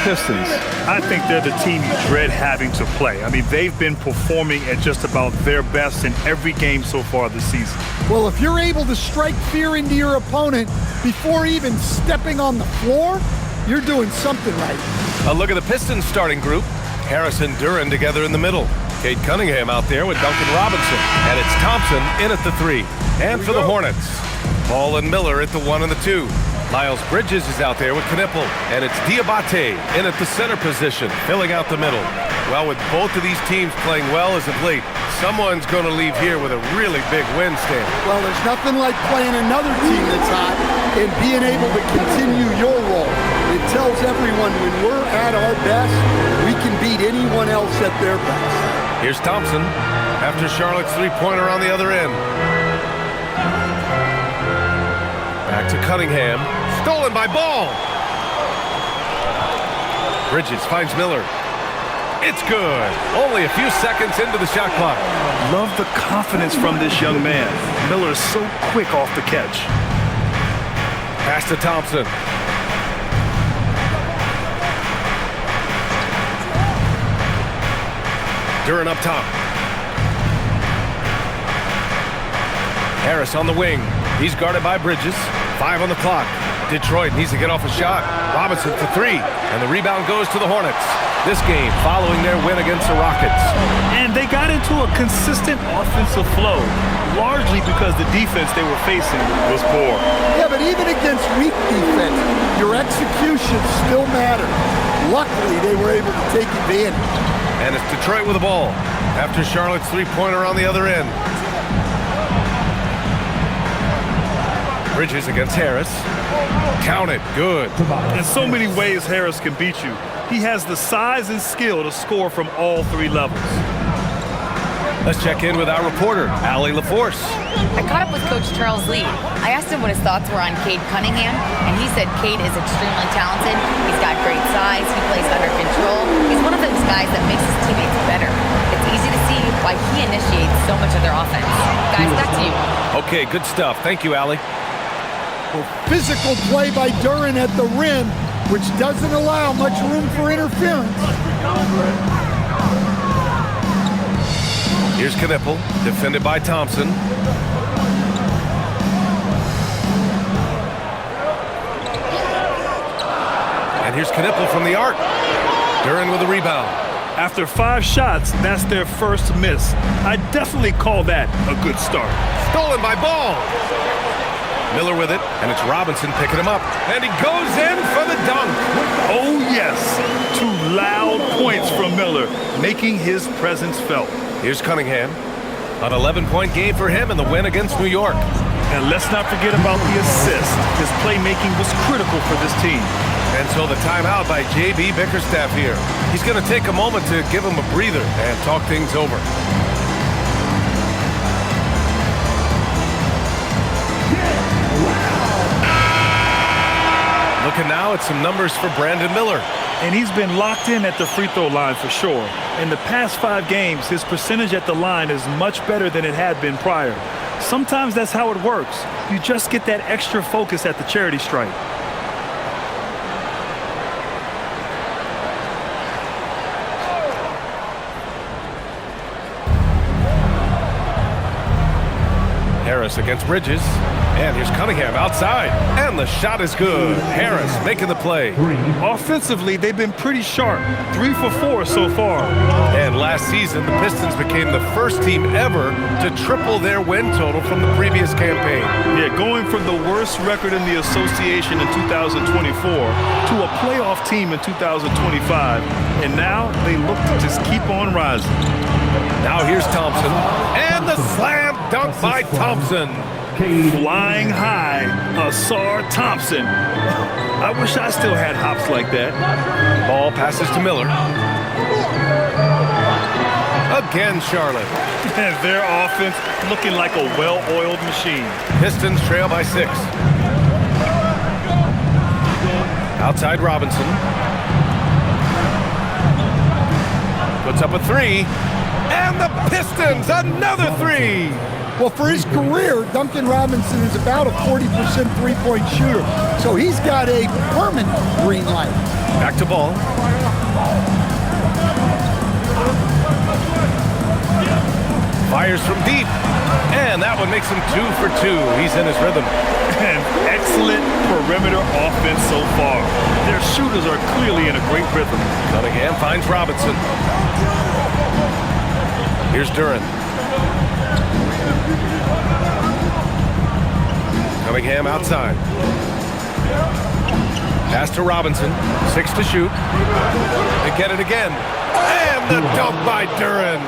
Pistons, I think they're the team you dread having to play. I mean, they've been performing at just about their best in every game so far this season. Well, if you're able to strike fear into your opponent before even stepping on the floor, you're doing something right. A look at the Pistons starting group. Harris and Duren together in the middle. Kate Cunningham out there with Duncan Robinson. And it's Thompson in at the 3. And for the Hornets, Ball and Miller at the 1 and the 2. Miles Bridges is out there with Knippel, and it's Diabate in at the center position, filling out the middle. Well, with both of these teams playing well as of late, someone's going to leave here with a really big win stand. Well, there's nothing like playing another team that's hot and being able to continue your role. It tells everyone when we're at our best, we can beat anyone else at their best. Here's Thompson after Charlotte's three-pointer on the other end. Back to Cunningham. Stolen by Ball. Bridges finds Miller. It's good. Only a few seconds into the shot clock. Love the confidence from this young man. Miller is so quick off the catch. Pass to Thompson. Duren up top. Harris on the wing. He's guarded by Bridges. 5 on the clock. Detroit needs to get off a shot. Robinson for 3. And the rebound goes to the Hornets. This game following their win against the Rockets. And they got into a consistent offensive flow, largely because the defense they were facing was poor. Yeah, but even against weak defense, your execution still mattered. Luckily, they were able to take advantage. And it's Detroit with the ball after Charlotte's three-pointer on the other end. Bridges against Harris. Count it. Good. In so many ways, Harris can beat you. He has the size and skill to score from all 3 levels. Let's check in with our reporter, Allie LaForce. I caught up with Coach Charles Lee. I asked him what his thoughts were on Cade Cunningham, and he said Cade is extremely talented. He's got great size. He plays under control. He's one of those guys that makes his teammates better. It's easy to see why he initiates so much of their offense. Guys, back to you. Okay, good stuff. Thank you, Allie. Well, physical play by Duren at the rim, which doesn't allow much room for interference. Here's Knippel, defended by Thompson. And here's Knippel from the arc. Duren with the rebound. After 5 shots, that's their first miss. I definitely call that a good start. Stolen by Ball. Miller with it, and it's Robinson picking him up. And he goes in for the dunk. Oh, yes. 2 loud points from Miller, making his presence felt. Here's Cunningham. An 11-point game for him in the win against New York. And let's not forget about the assist. His playmaking was critical for this team. And so the timeout by J.B. Bickerstaff here. He's going to take a moment to give him a breather and talk things over. Looking now at some numbers for Brandon Miller. And he's been locked in at the free throw line for sure. In the past 5 games, his percentage at the line is much better than it had been prior. Sometimes that's how it works. You just get that extra focus at the charity stripe. Harris against Bridges. And here's Cunningham outside. And the shot is good. Harris making the play. Offensively, they've been pretty sharp. 3 for 4 so far. And last season, the Pistons became the first team ever to triple their win total from the previous campaign. Yeah, going from the worst record in the association in 2024 to a playoff team in 2025. And now they look to just keep on rising. Now here's Thompson. And the slam dunk by Thompson. Flying high, Asar Thompson. I wish I still had hops like that. Ball passes to Miller. Again, Charlotte. Their offense looking like a well-oiled machine. Pistons trail by 6. Outside Robinson. Puts up a 3. And the Pistons, another 3. Well, for his career, Duncan Robinson is about a 40% three-point shooter. So he's got a permanent green light. Back to Ball. Fires from deep. And that one makes him 2 for 2. He's in his rhythm. An excellent perimeter offense so far. Their shooters are clearly in a great rhythm. Cunningham finds Robinson. Here's Duren. Cunningham outside. Pass to Robinson. 6 to shoot. They get it again. And the dunk by Duren.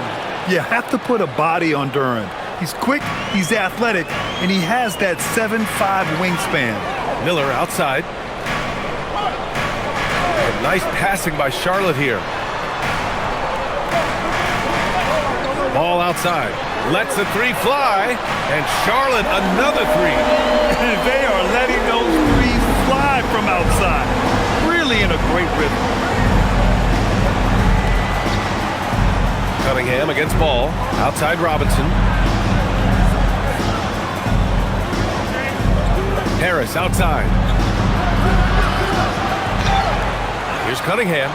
You have to put a body on Duren. He's quick, he's athletic, and he has that 7'5" wingspan. Miller outside. And nice passing by Charlotte here. Ball outside. Lets the 3 fly. And Charlotte another 3. And they are letting those 3s fly from outside. Really in a great rhythm. Cunningham against Ball. Outside Robinson. Harris outside. Here's Cunningham.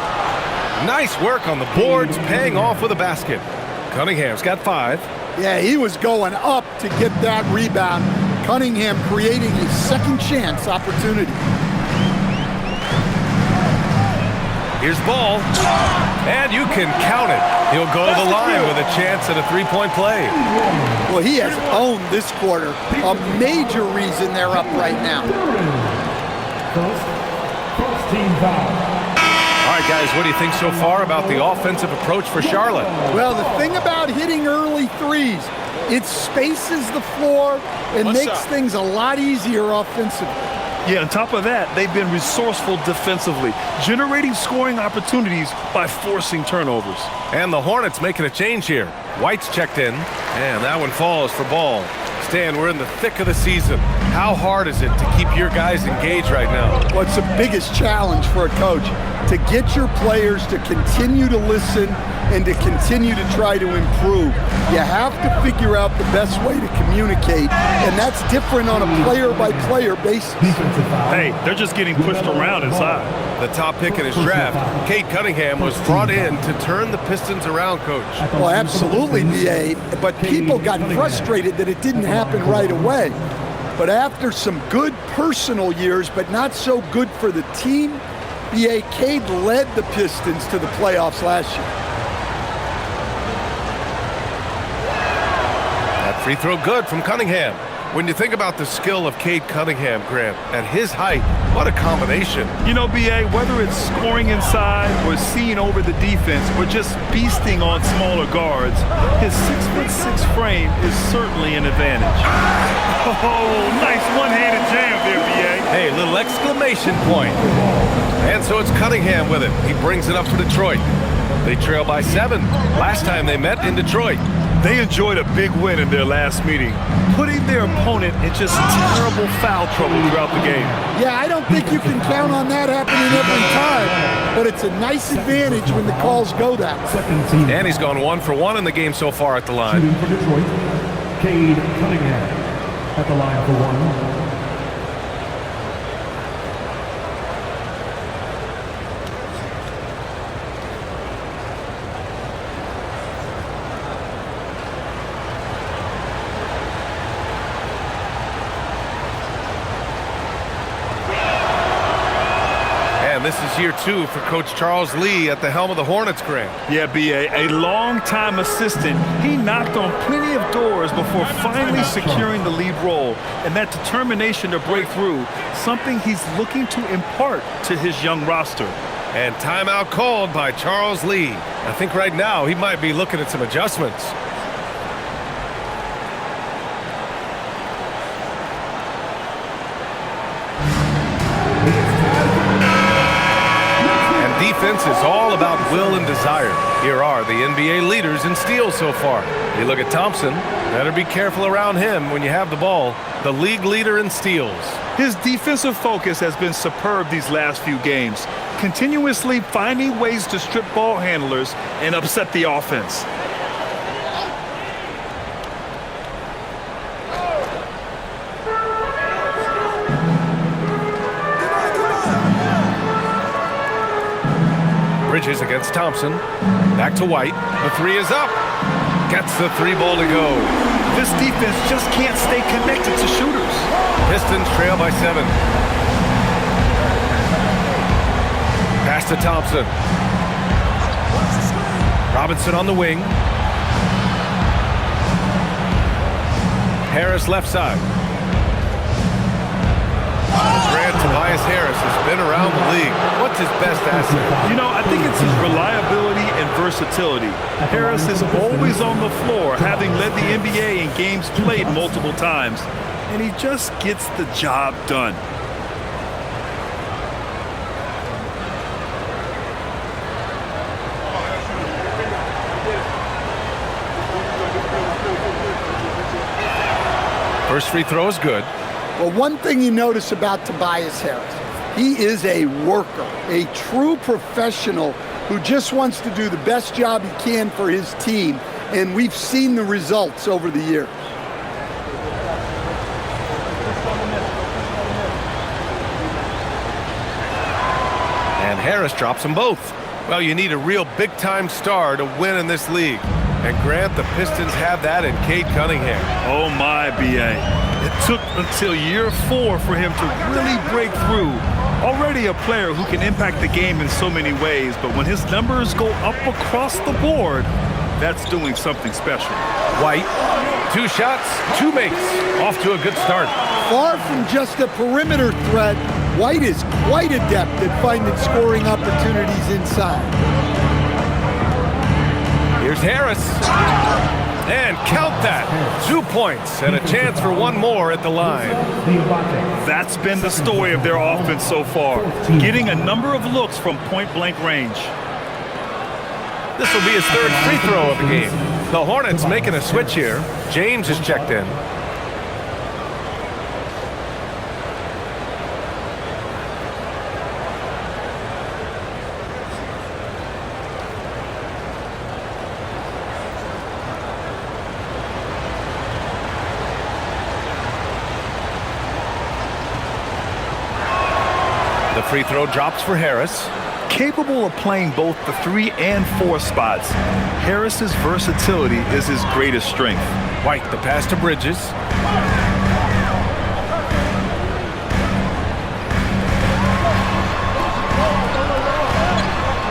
Nice work on the boards, paying off with a basket. Cunningham's got 5. Yeah, he was going up to get that rebound. Cunningham creating a second chance opportunity. Here's Ball. And you can count it. He'll go to the line with a chance at a 3-point play. Well, he has owned this quarter. A major reason they're up right now. First team foul. All right, guys, what do you think so far about the offensive approach for Charlotte? Well, the thing about hitting early 3s, it spaces the floor and makes things a lot easier offensively. Yeah, on top of that, they've been resourceful defensively, generating scoring opportunities by forcing turnovers. And the Hornets making a change here. White's checked in, and that one falls for Ball. Stan, we're in the thick of the season. How hard is it to keep your guys engaged right now? What's the biggest challenge for a coach? To get your players to continue to listen and to continue to try to improve. You have to figure out the best way to communicate, and that's different on a player-by-player basis. Hey, they're just getting pushed around inside. The top pick in his draft, Cade Cunningham, was brought in to turn the Pistons around, Coach. Well, absolutely, BA, but people got frustrated that it didn't happen right away. But after some good personal years, but not so good for the team, BA, Cade led the Pistons to the playoffs last year. That free throw good from Cunningham. When you think about the skill of Cade Cunningham, Grant, at his height, what a combination. You know, BA, whether it's scoring inside or seeing over the defense or just beasting on smaller guards, his 6'6" frame is certainly an advantage. Oh, nice one-handed jam there, BA. Hey, little exclamation point. And so it's Cunningham with it. He brings it up for Detroit. They trail by 7. Last time they met in Detroit. They enjoyed a big win in their last meeting, putting their opponent in just terrible foul trouble throughout the game. Yeah, I don't think you can count on that happening every time, but it's a nice advantage when the calls go that way. And he's gone 1 for 1 in the game so far at the line. Shooting for Detroit, Cade Cunningham at the line for 1. This is year 2 for Coach Charles Lee at the helm of the Hornets, Grant. Yeah, BA, a long-time assistant. He knocked on plenty of doors before finally securing the lead role. And that determination to break through, something he's looking to impart to his young roster. And timeout called by Charles Lee. I think right now he might be looking at some adjustments. Defense is all about will and desire. Here are the NBA leaders in steals so far. You look at Thompson, better be careful around him when you have the ball. The league leader in steals. His defensive focus has been superb these last few games, continuously finding ways to strip ball handlers and upset the offense. switches against Thompson. Back to White. The three is up. Gets the three ball to go. This defense just can't stay connected to shooters. Pistons trail by 7. Pass to Thompson. Robinson on the wing. Harris left side. Tobias Harris has been around the league. What's his best asset? You know, I think it's his reliability and versatility. Harris is always on the floor, having led the NBA in games played multiple times, and he just gets the job done. First free throw is good. Well, one thing you notice about Tobias Harris, he is a worker, a true professional who just wants to do the best job he can for his team, and we've seen the results over the years. And Harris drops them both. Well, you need a real big-time star to win in this league. And Grant, the Pistons have that in Cade Cunningham. Oh my, B.A. It took until year 4 for him to really break through. Already a player who can impact the game in so many ways, but when his numbers go up across the board, that's doing something special. White, 2 shots, 2 makes. Off to a good start. Far from just a perimeter threat, White is quite adept at finding scoring opportunities inside. Here's Harris. And count that. 2 points and a chance for one more at the line. That's been the story of their offense so far, getting a number of looks from point-blank range. This will be his 3rd free throw of the game. The Hornets making a switch here. James is checked in. The free throw drops for Harris. Capable of playing both the 3 and 4 spots, Harris's versatility is his greatest strength. White, the pass to Bridges.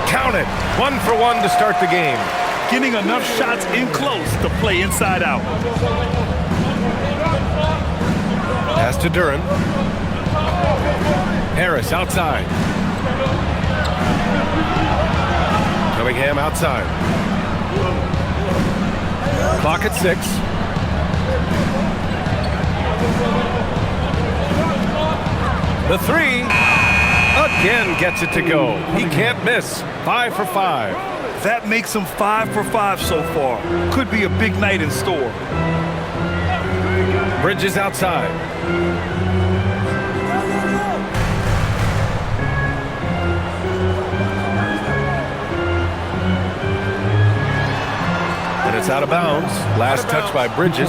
Count it. 1 for 1 to start the game. Getting enough shots in close to play inside out. Pass to Duren. Harris outside. Cunningham outside. Clock at 6. The 3 again gets it to go. He can't miss. 5 for 5. That makes him 5 for 5 so far. Could be a big night in store. Bridges outside. And it's out of bounds. Last touch by Bridges.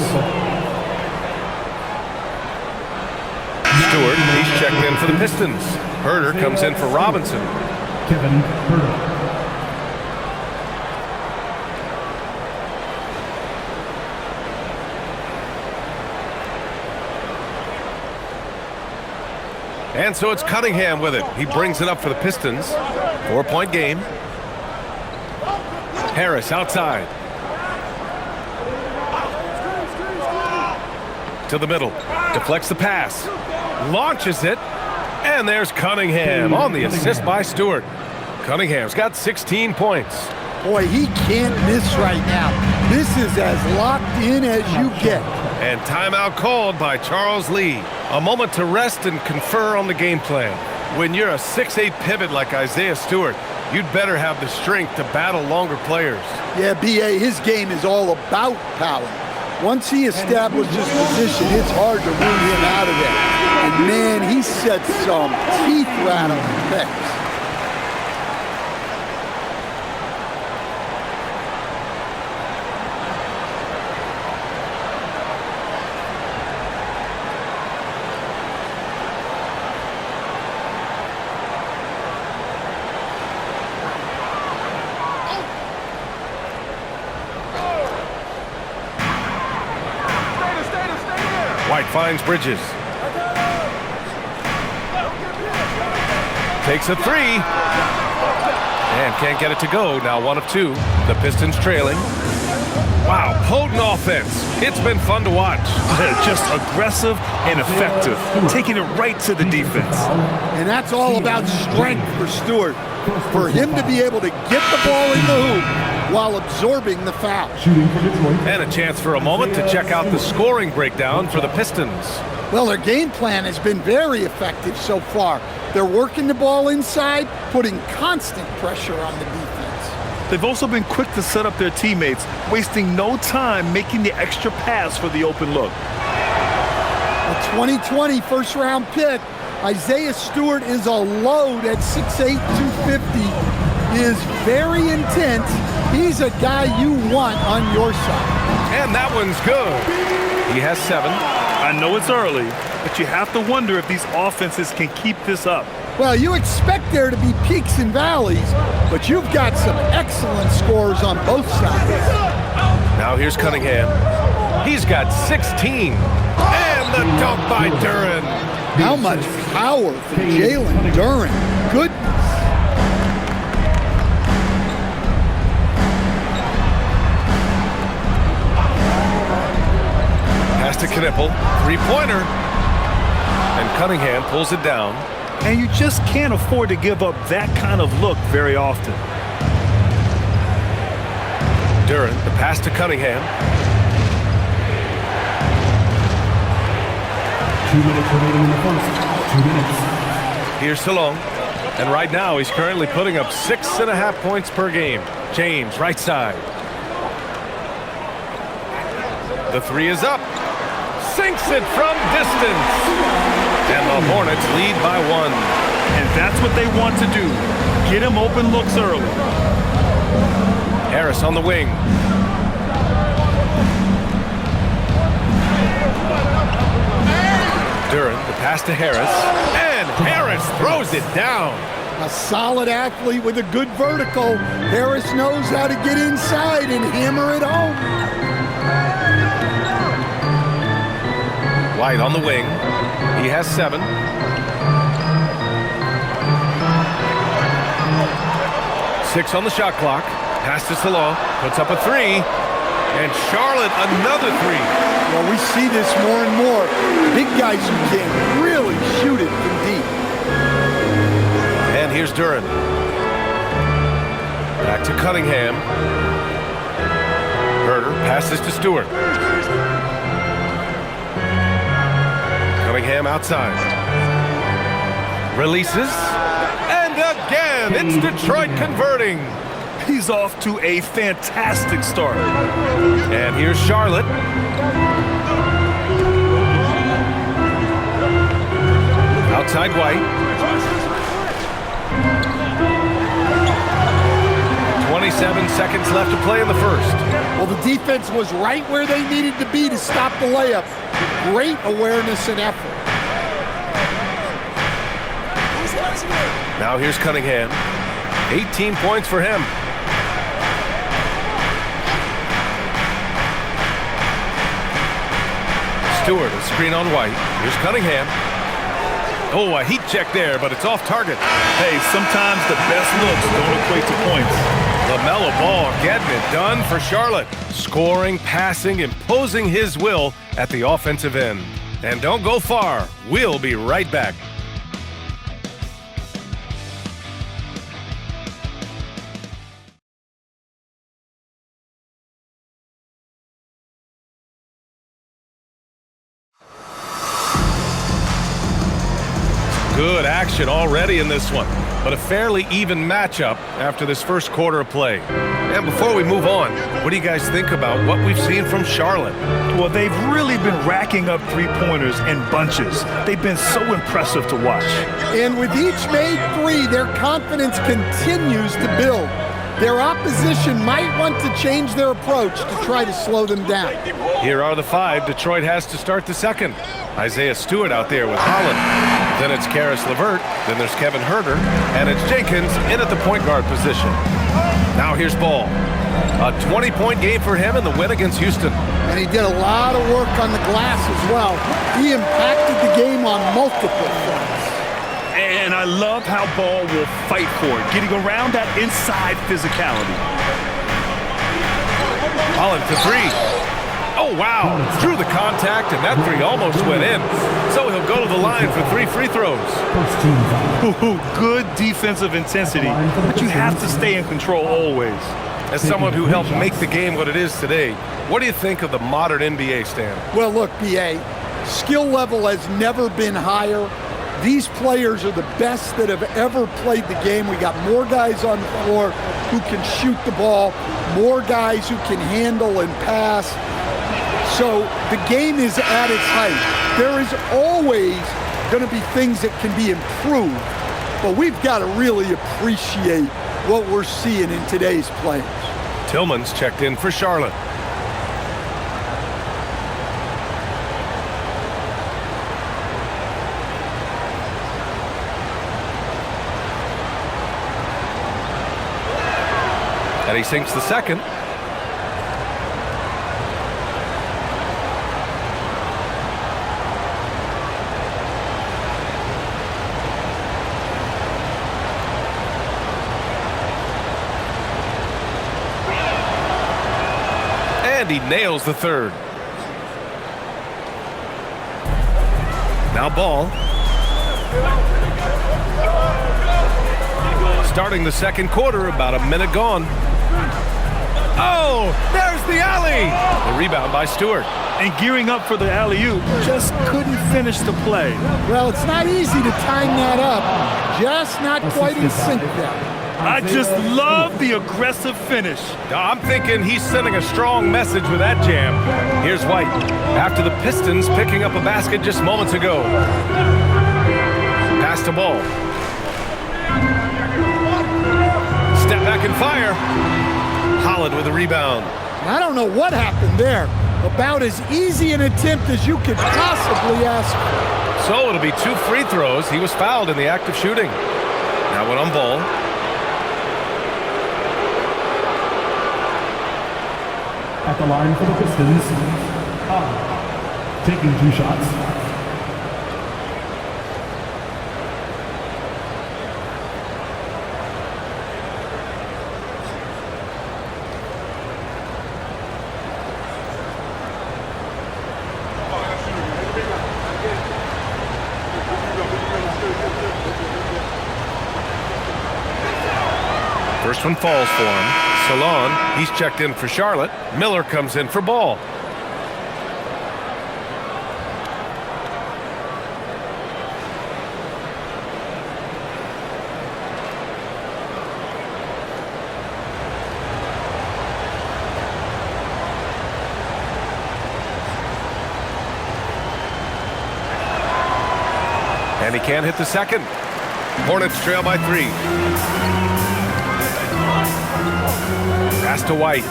Stewart, he's checked in for the Pistons. Herter comes in for Robinson. Kevin Herter. And so it's Cunningham with it. He brings it up for the Pistons. 4-point game. Harris outside. To the middle. Deflects the pass. Launches it. And there's Cunningham on the assist by Stewart. Cunningham's got 16 points. Boy, he can't miss right now. This is as locked in as you get. And timeout called by Charles Lee. A moment to rest and confer on the game plan. When you're a 6'8 pivot like Isaiah Stewart, you'd better have the strength to battle longer players. Yeah, B.A., his game is all about power. Once he establishes position, it's hard to root him out of there. And man, he sets some teeth-rattling picks. White finds Bridges. Takes a three. And can't get it to go. Now 1 of 2. The Pistons trailing. Wow, potent offense. It's been fun to watch. Just aggressive and effective, taking it right to the defense. And that's all about strength for Stewart. For him to be able to get the ball in the hoop while absorbing the foul. And a chance for a moment to check out the scoring breakdown for the Pistons. Well, their game plan has been very effective so far. They're working the ball inside, putting constant pressure on the defense. They've also been quick to set up their teammates, wasting no time making the extra pass for the open look. A 2020 first-round pick, Isaiah Stewart is a load at 6'8", 250. He is very intense. He's a guy you want on your side. And that one's good. He has 7. I know it's early, but you have to wonder if these offenses can keep this up. Well, you expect there to be peaks and valleys, but you've got some excellent scores on both sides. Now here's Cunningham. He's got 16. And the dunk by Duren. How much power for Jalen Duren. Goodness. Pass to Knipple. Three-pointer. And Cunningham pulls it down. And you just can't afford to give up that kind of look very often. Duren, the pass to Cunningham. 2 minutes remaining in the first. 2 minutes. Here's Salong. And right now he's currently putting up 6.5 points per game. James, right side. The three is up. Sinks it from distance. And the Hornets lead by 1. And that's what they want to do. Get him open looks early. Harris on the wing. Duren, the pass to Harris. And Harris throws it down. A solid athlete with a good vertical. Harris knows how to get inside and hammer it home. White on the wing. He has 7. Six on the shot clock. Pass to Salong. Puts up a 3. And Charlotte another 3. Well, we see this more and more. Big guys who can really shoot it from deep. And here's Duren. Back to Cunningham. Herter passes to Stewart. Cunningham outside. Releases. And again, it's Detroit converting. He's off to a fantastic start. And here's Charlotte. Outside White. 27 seconds left to play in the first. Well, the defense was right where they needed to be to stop the layup. Great awareness and effort. Now here's Cunningham. 18 points for him. Stewart, a screen on White. Here's Cunningham. Oh, a heat check there, but it's off target. Hey, sometimes the best looks don't equate to points. LaMelo Ball getting it done for Charlotte. Scoring, passing, imposing his will at the offensive end. And don't go far. We'll be right back. Good action already in this one, but a fairly even matchup after this first quarter of play. And before we move on, what do you guys think about what we've seen from Charlotte? Well, they've really been racking up three-pointers in bunches. They've been so impressive to watch. And with each made 3, their confidence continues to build. Their opposition might want to change their approach to try to slow them down. Here are the 5 Detroit has to start the second. Isaiah Stewart out there with Holland. Then it's Karis LeVert. Then there's Kevin Herter. And it's Jenkins in at the point guard position. Now here's Ball. A 20-point game for him in the win against Houston. And he did a lot of work on the glass as well. He impacted the game on multiple fronts. And I love how Ball will fight for it, getting around that inside physicality. Holland to three. Oh, wow. Drew the contact, and that three almost went in. So he'll go to the line for 3 free throws. First team foul. Good defensive intensity, but you have to stay in control always. As someone who helped make the game what it is today, what do you think of the modern NBA, Stan? Well, look, B.A., skill level has never been higher. These players are the best that have ever played the game. We got more guys on the floor who can shoot the ball, more guys who can handle and pass. So the game is at its height. There is always going to be things that can be improved, but we've got to really appreciate what we're seeing in today's players. Tillman's checked in for Charlotte. And he sinks the second. And he nails the third. Now Ball. Starting the second quarter, about a minute gone. Oh, there's the alley. The rebound by Stewart. And gearing up for the alley-oop, just couldn't finish the play. Well, it's not easy to time that up. Just not quite in sync there. I just love the aggressive finish. I'm thinking he's sending a strong message with that jam. Here's White, after the Pistons picking up a basket just moments ago. Pass to Ball. Step back and fire. Holland with a rebound. I don't know what happened there. About as easy an attempt as you could possibly ask for. So it'll be 2 free throws. He was fouled in the act of shooting. Now one on Ball. At the line for the Pistons, taking 2 shots. First one falls for him. Salon, he's checked in for Charlotte. Miller comes in for Ball. And he can't hit the second. Hornets trail by 3. Pass to White.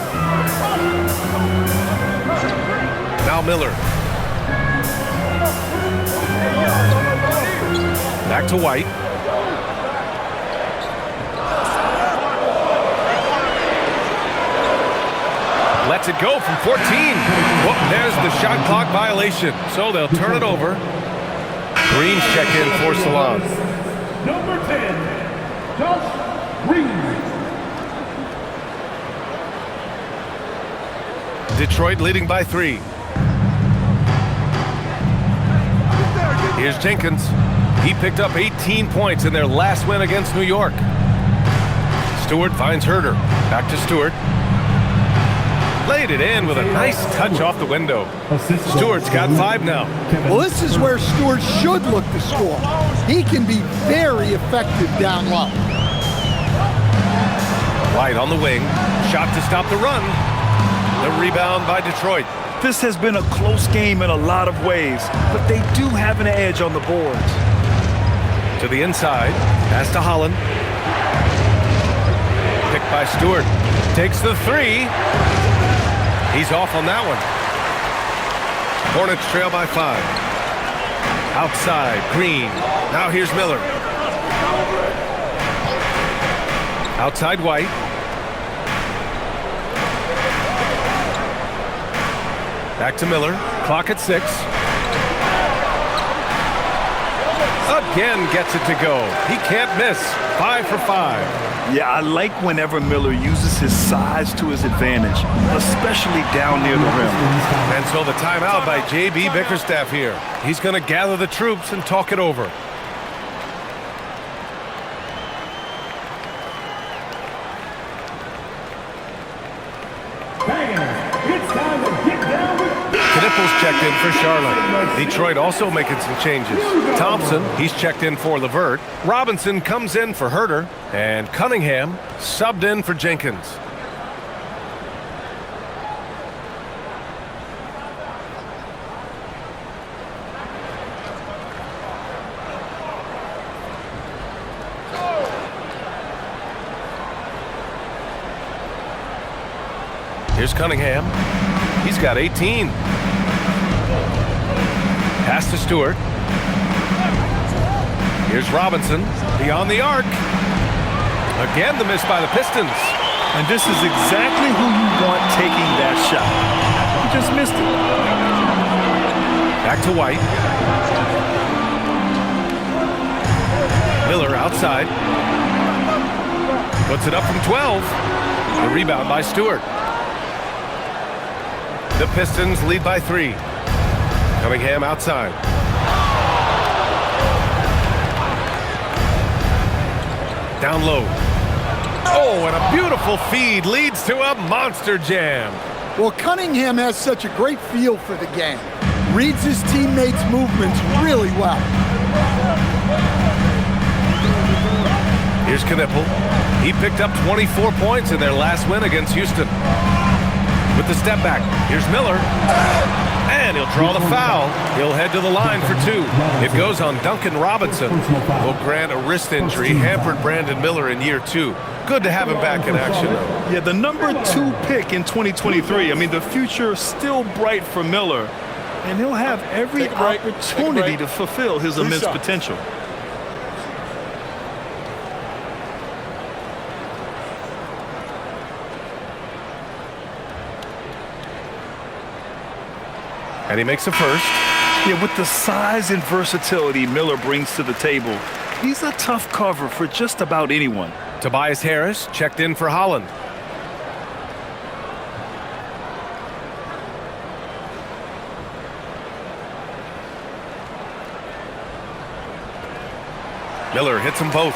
Now Miller. Back to White. Lets it go from 14. Whoop, there's the shot clock violation. So they'll turn it over. Green's check in for Salon. Number 10, Josh Green. Detroit leading by 3. Here's Jenkins. He picked up 18 points in their last win against New York. Stewart finds Herter. Back to Stewart. Laid it in with a nice touch off the window. Stewart's got 5 now. Well, this is where Stewart should look to score. He can be very effective down low. White on the wing. Shot to stop the run. The rebound by Detroit. This has been a close game in a lot of ways, but they do have an edge on the boards. To the inside. Pass to Holland. Picked by Stewart. Takes the 3. He's off on that one. Hornets trail by 5. Outside, Green. Now here's Miller. Outside White. Back to Miller. Clock at 6. Again gets it to go. He can't miss. 5 for 5. Yeah, I like whenever Miller uses his size to his advantage, especially down near the rim. And so the timeout by J.B. Bickerstaff here. He's going to gather the troops and talk it over. Knipples checked in for Charlotte. Detroit also making some changes. Thompson, he's checked in for Levert. Robinson comes in for Herter. And Cunningham subbed in for Jenkins. Here's Cunningham. He's got 18. Pass to Stewart. Here's Robinson beyond the arc. Again, the miss by the Pistons. And this is exactly who you want taking that shot. He just missed it. Back to White. Miller outside. Puts it up from 12. The rebound by Stewart. The Pistons lead by 3. Cunningham outside. Down low. Oh, and a beautiful feed leads to a monster jam. Well, Cunningham has such a great feel for the game. Reads his teammates' movements really well. Here's Knipple. He picked up 24 points in their last win against Houston. With the step back, here's Miller. And he'll draw the foul. He'll head to the line for 2. It goes on Duncan Robinson. Will grant a wrist injury, hampered Brandon Miller in year 2. Good to have him back in action, though. Yeah, the number 2 pick in 2023. I mean, the future is still bright for Miller. And he'll have every opportunity to fulfill his immense potential. And he makes a first. Yeah, with the size and versatility Miller brings to the table, he's a tough cover for just about anyone. Tobias Harris checked in for Holland. Miller hits them both.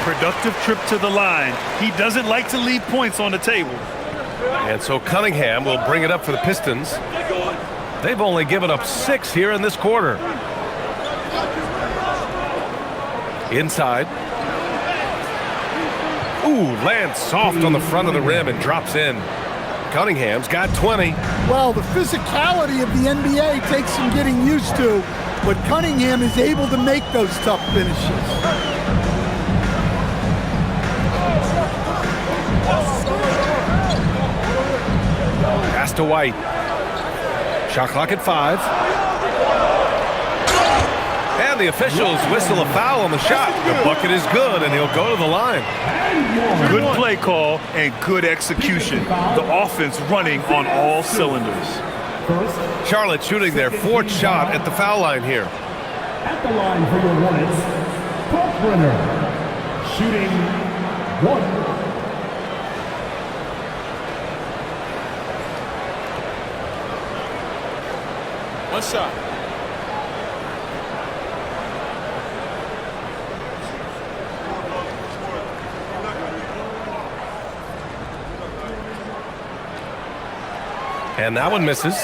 Productive trip to the line. He doesn't like to leave points on the table. And so Cunningham will bring it up for the Pistons. They've only given up 6 here in this quarter. Inside. Ooh, lands soft on the front of the rim and drops in. Cunningham's got 20. Well, the physicality of the NBA takes some getting used to, but Cunningham is able to make those tough finishes. Pass to White. Shot clock at 5. And the officials whistle a foul on the shot. The bucket is good, and he'll go to the line. Good play call and good execution. The offense running on all cylinders. Charlotte shooting their 4th shot at the foul line here. At the line for your Hornets, Kalkbrenner, shooting 1. One shot. And that one misses.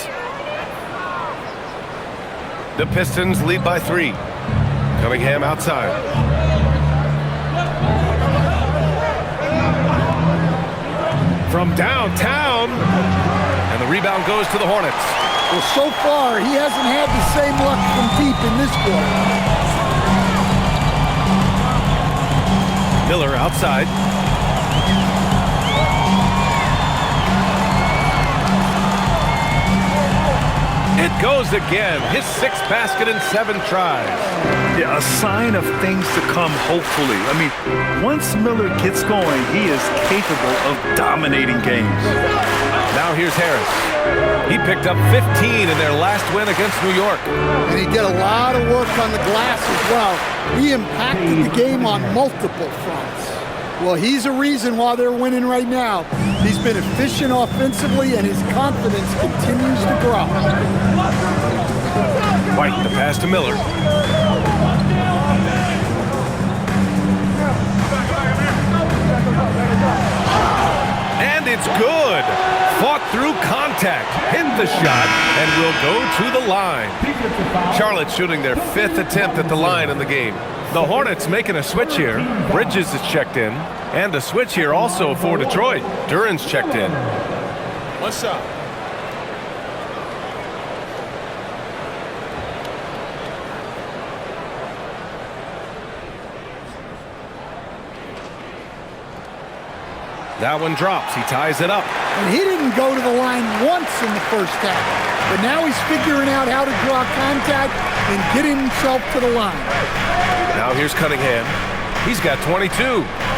The Pistons lead by 3. Cunningham outside. From downtown. And the rebound goes to the Hornets. Well, so far, he hasn't had the same luck from deep in this quarter. Miller outside. It goes again. His 6th basket in 7 tries. Yeah, a sign of things to come, hopefully. I mean, once Miller gets going, he is capable of dominating games. Now here's Harris. He picked up 15 in their last win against New York. And he did a lot of work on the glass as well. He impacted the game on multiple fronts. Well, he's a reason why they're winning right now. He's been efficient offensively, and his confidence continues to grow. White, the pass to Miller. And it's good. Fought through contact, hit the shot, and will go to the line. Charlotte shooting their 5th attempt at the line in the game. The Hornets making a switch here. Bridges is checked in. And a switch here also for Detroit. Duran's checked in. What's up? That one drops. He ties it up. And he didn't go to the line once in the first half. But now he's figuring out how to draw contact and get himself to the line. Now here's Cunningham. He's got 22.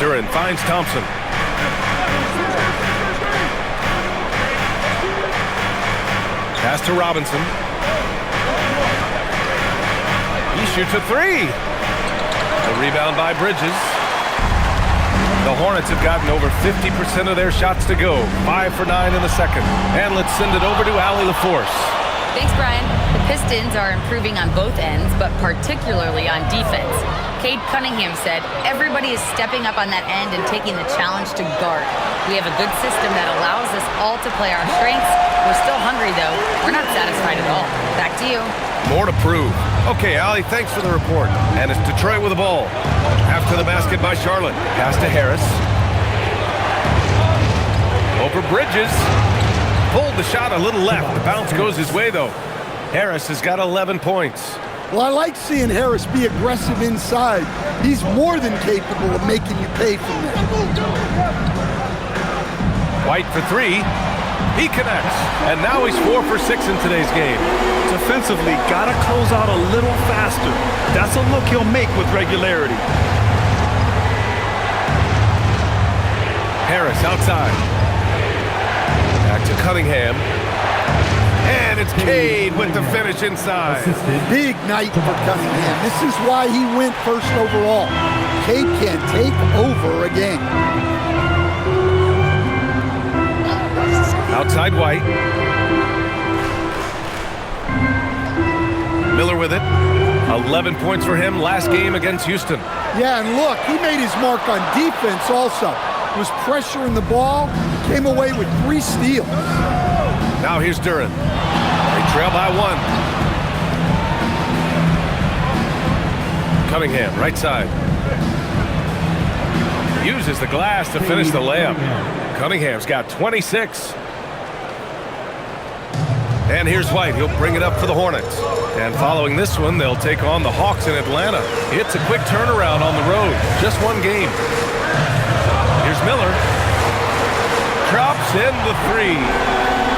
Duran finds Thompson. Pass to Robinson. He shoots a 3. The rebound by Bridges. The Hornets have gotten over 50% of their shots to go. 5 for 9 in the second. And let's send it over to Allie LaForce. Thanks, Brian. The Pistons are improving on both ends, but particularly on defense. Cade Cunningham said, everybody is stepping up on that end and taking the challenge to guard. We have a good system that allows us all to play our strengths. We're still hungry, though. We're not satisfied at all. Back to you. More to prove. Okay, Allie, thanks for the report. And it's Detroit with the ball. After the basket by Charlotte. Pass to Harris. Over Bridges. Pulled the shot a little left. The bounce goes his way, though. Harris has got 11 points. Well, I like seeing Harris be aggressive inside. He's more than capable of making you pay from that. White for 3. He connects. And now he's 4 for 6 in today's game. Defensively, gotta close out a little faster. That's a look he'll make with regularity. Harris outside. Back to Cunningham. And it's Cade with the finish inside. Big night for Cunningham. This is why he went first overall. Cade can't take over again. Outside White. Miller with it. 11 points for him last game against Houston. Yeah, and look, he made his mark on defense also. Was pressuring the ball, came away with 3 steals. Now here's Duran. They trail by 1. Cunningham, right side. Uses the glass to finish the layup. Cunningham's got 26. And here's White. He'll bring it up for the Hornets. And following this one, they'll take on the Hawks in Atlanta. It's a quick turnaround on the road. Just 1 game. Here's Miller. Drops in the 3.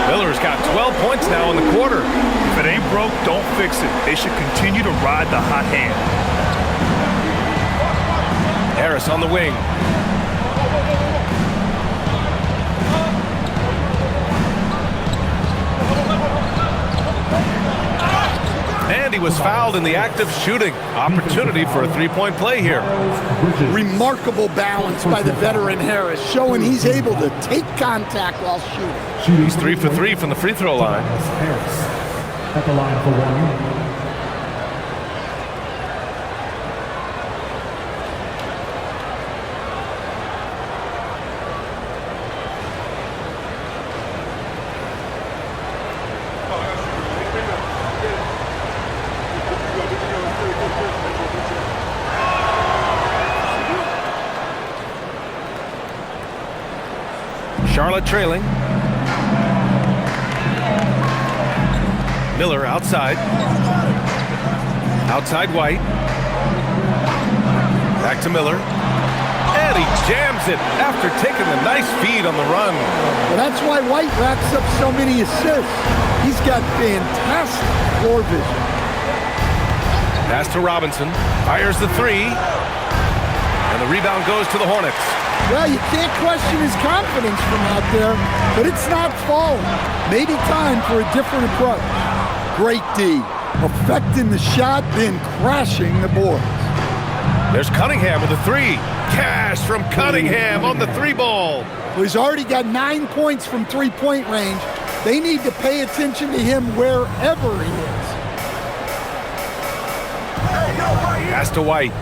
Miller's got 12 points now in the quarter. If it ain't broke, don't fix it. They should continue to ride the hot hand. Harris on the wing. And he was fouled in the act of shooting. Opportunity for a 3-point play here. Remarkable balance by the veteran Harris, showing he's able to take contact while shooting. He's 3 for 3 from the free throw line. Harris at the line for 1. Charlotte trailing. Miller outside. Outside White. Back to Miller. And he jams it after taking a nice feed on the run. Well, that's why White racks up so many assists. He's got fantastic floor vision. Pass to Robinson. Fires the three. And the rebound goes to the Hornets. Well, you can't question his confidence from out there, but it's not falling. Maybe time for a different approach. Great D. Affecting the shot, then crashing the boards. There's Cunningham with a three. Cash from Cunningham on the three ball. Well, he's already got 9 points from three-point range. They need to pay attention to him wherever he is. Pass to White.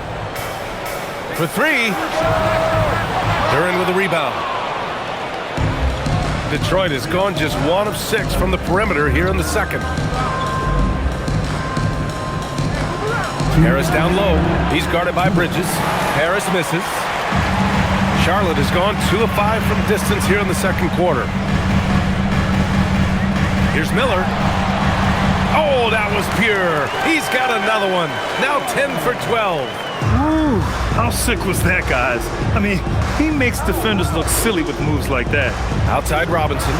For three. Duren with a rebound. Detroit has gone just 1 of 6 from the perimeter here in the second. Harris down low. He's guarded by Bridges. Harris misses. Charlotte has gone 2 of 5 from distance here in the second quarter. Here's Miller. Oh, that was pure. He's got another one. Now 10 for 12. Ooh, how sick was that, guys? I mean, he makes defenders look silly with moves like that. Outside Robinson.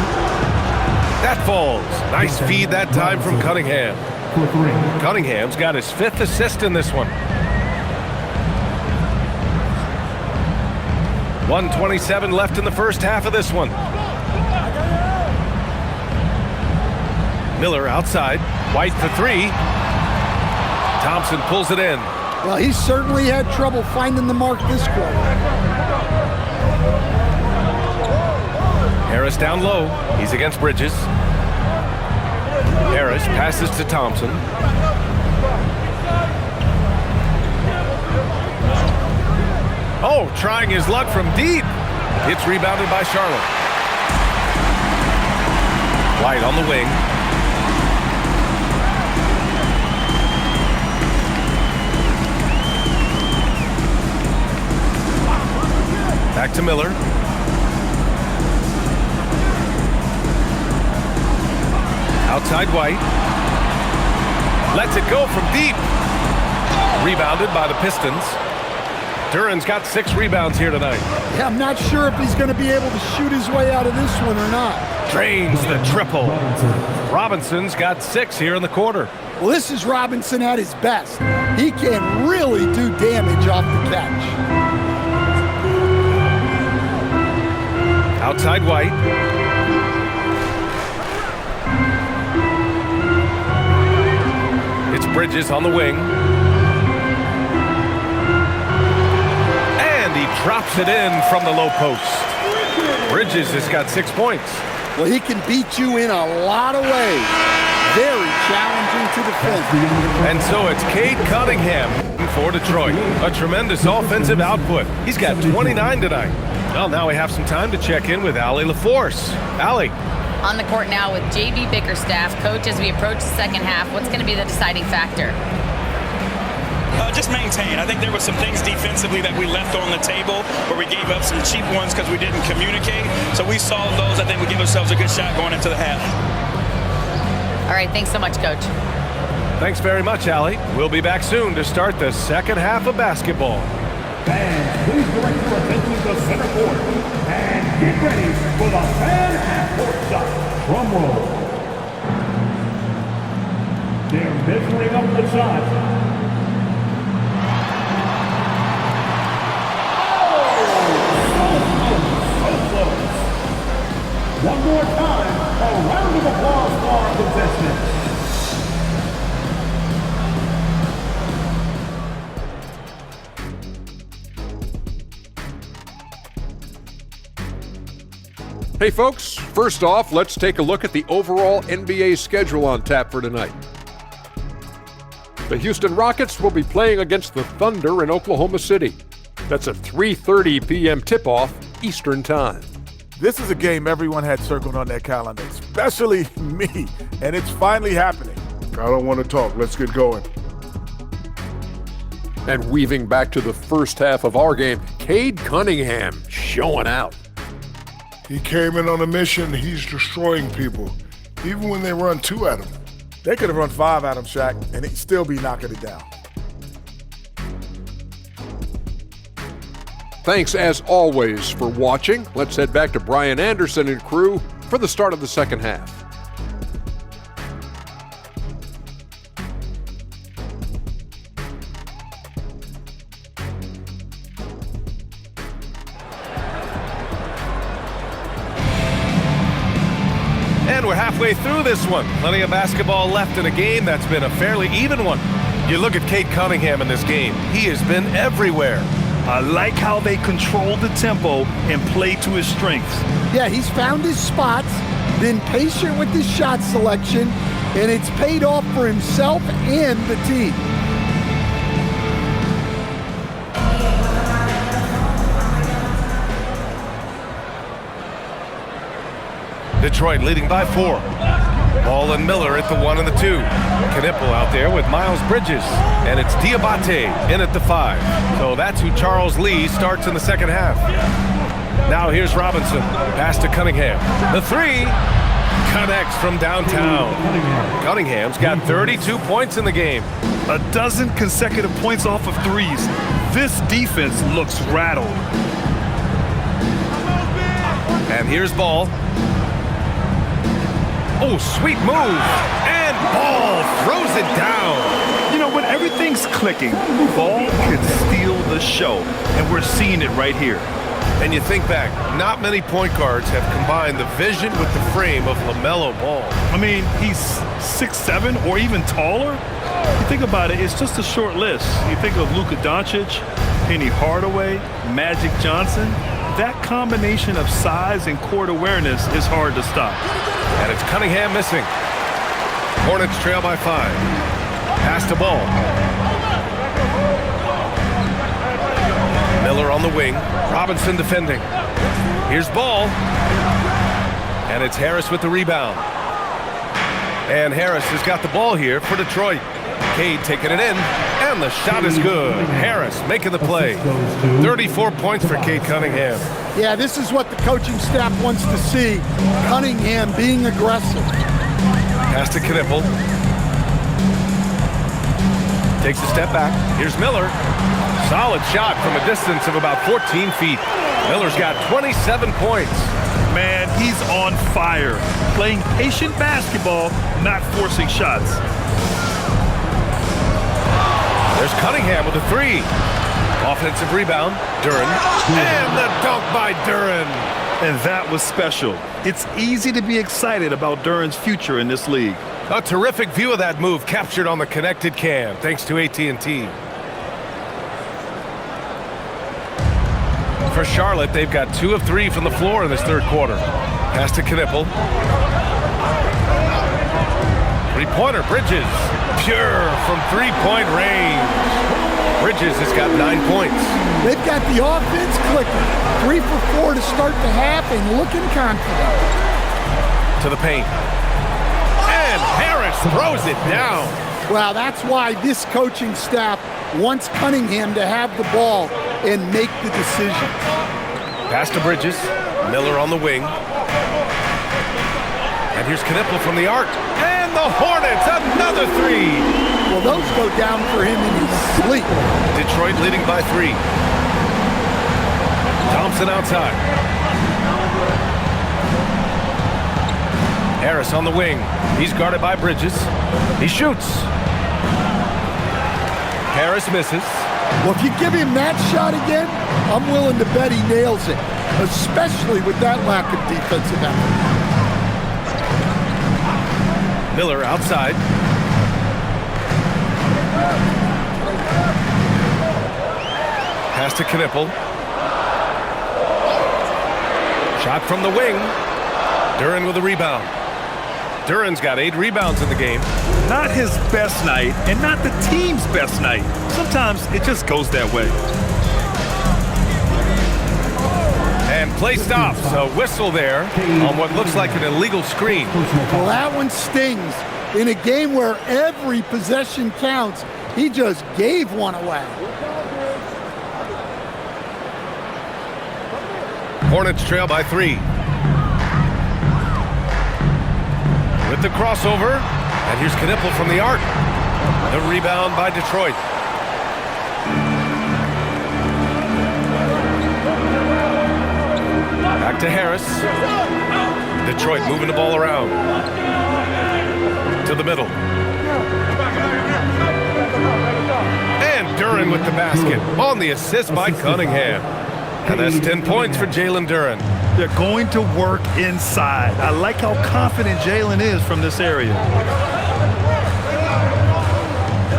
That falls. Nice feed that time from Cunningham. Cunningham's got his 5th assist in this one. 1:27 left in the first half of this one. Miller outside. White for three. Thompson pulls it in. Well, he certainly had trouble finding the mark this quarter. Harris down low. He's against Bridges. Harris passes to Thompson. Oh, trying his luck from deep. It's rebounded by Charlotte. White on the wing. Back to Miller. Outside White. Lets it go from deep. Rebounded by the Pistons. Duren's got 6 rebounds here tonight. Yeah, I'm not sure if he's going to be able to shoot his way out of this one or not. Drains the triple. Robinson's got 6 here in the quarter. Well, this is Robinson at his best. He can really do damage off the catch. Outside White. It's Bridges on the wing. And he drops it in from the low post. Bridges has got 6 points. Well, he can beat you in a lot of ways. Very challenging to defend. And so it's Cade Cunningham for Detroit. A tremendous offensive output. He's got 29 tonight. Well, now we have some time to check in with Allie LaForce. Allie. On the court now with J.B. Bickerstaff. Coach, as we approach the second half, what's going to be the deciding factor? Just maintain. I think there were some things defensively that we left on the table where we gave up some cheap ones because we didn't communicate. So we solved those. I think we give ourselves a good shot going into the half. All right, thanks so much, Coach. Thanks very much, Allie. We'll be back soon to start the second half of basketball. Fans, please direct your attention to center court and get ready for the fan half-court shot. Drum roll. They're measuring up the shot. One more time, a round of applause for our contestants. Hey folks, first off, let's take a look at the overall NBA schedule on tap for tonight. The Houston Rockets will be playing against the Thunder in Oklahoma City. That's a 3:30 p.m. tip-off Eastern Time. This is a game everyone had circled on their calendar, especially me, and it's finally happening. I don't want to talk. Let's get going. And weaving back to the first half of our game, Cade Cunningham showing out. He came in on a mission. He's destroying people, even when they run 2 at him. They could have run 5 at him, Shaq, and he'd still be knocking it down. Thanks as always for watching. Let's head back to Brian Anderson and crew for the start of the second half. And we're halfway through this one. Plenty of basketball left in a game that's been a fairly even one. You look at Cade Cunningham in this game. He has been everywhere. I like how they control the tempo and play to his strengths. Yeah, he's found his spots, been patient with his shot selection, and it's paid off for himself and the team. Detroit leading by 4. Ball and Miller at the 1 and the 2. Knipple out there with Miles Bridges. And it's Diabate in at the 5. So that's who Charles Lee starts in the second half. Now here's Robinson. Pass to Cunningham. The 3 connects from downtown. Cunningham's got 32 points in the game. A dozen consecutive points off of threes. This defense looks rattled. And here's Ball. Oh, sweet move. And Ball throws it down. You know, when everything's clicking, Ball can steal the show. And we're seeing it right here. And you think back, not many point guards have combined the vision with the frame of LaMelo Ball. I mean, he's 6'7" or even taller. You think about it, it's just a short list. You think of Luka Doncic, Penny Hardaway, Magic Johnson. That combination of size and court awareness is hard to stop. And it's Cunningham missing. Hornets trail by 5. Pass to Ball. Miller on the wing. Robinson defending. Here's Ball. And it's Harris with the rebound. And Harris has got the ball here for Detroit. Cade taking it in. And the shot is good. Harris making the play. 34 points for Cade Cunningham. Yeah, this is what the coaching staff wants to see. Cunningham being aggressive. Pass to Knipple. Takes a step back. Here's Miller. Solid shot from a distance of about 14 feet. Miller's got 27 points. Man, he's on fire. Playing patient basketball, not forcing shots. There's Cunningham with a 3. Offensive rebound. Duren. And the dunk by Duren. And that was special. It's easy to be excited about Duren's future in this league. A terrific view of that move captured on the connected cam, thanks to AT&T. For Charlotte, they've got 2 of 3 from the floor in this third quarter. Pass to Knipple. Three-pointer, Bridges. Pure from three-point range. Bridges has got 9 points. They've got the offense clicking. 3 for 4 to start the half and looking confident. To the paint. And Harris throws it down. Well, that's why this coaching staff wants Cunningham to have the ball and make the decision. Pass to Bridges. Miller on the wing. And here's Knipple from the arc. And the Hornets, another 3. Well, those go down for him in his sleep. Detroit leading by 3. Thompson outside. Harris on the wing. He's guarded by Bridges. He shoots. Harris misses. Well, if you give him that shot again, I'm willing to bet he nails it, especially with that lack of defensive effort. Miller outside. Pass to Knipple. Shot from the wing. Duren with a rebound. Duren's got 8 rebounds in the game. Not his best night, and not the team's best night. Sometimes it just goes that way. And play stops. A whistle there on what looks like an illegal screen. Well, that one stings. In a game where every possession counts, he just gave one away. Hornets trail by 3. With the crossover, and here's Knipple from the arc. The rebound by Detroit. Back to Harris. Detroit moving the ball around. To the middle. And Duren with the basket on the assist by Cunningham. And that's 10 points for Jalen Duren. They're going to work inside. I like how confident Jalen is from this area.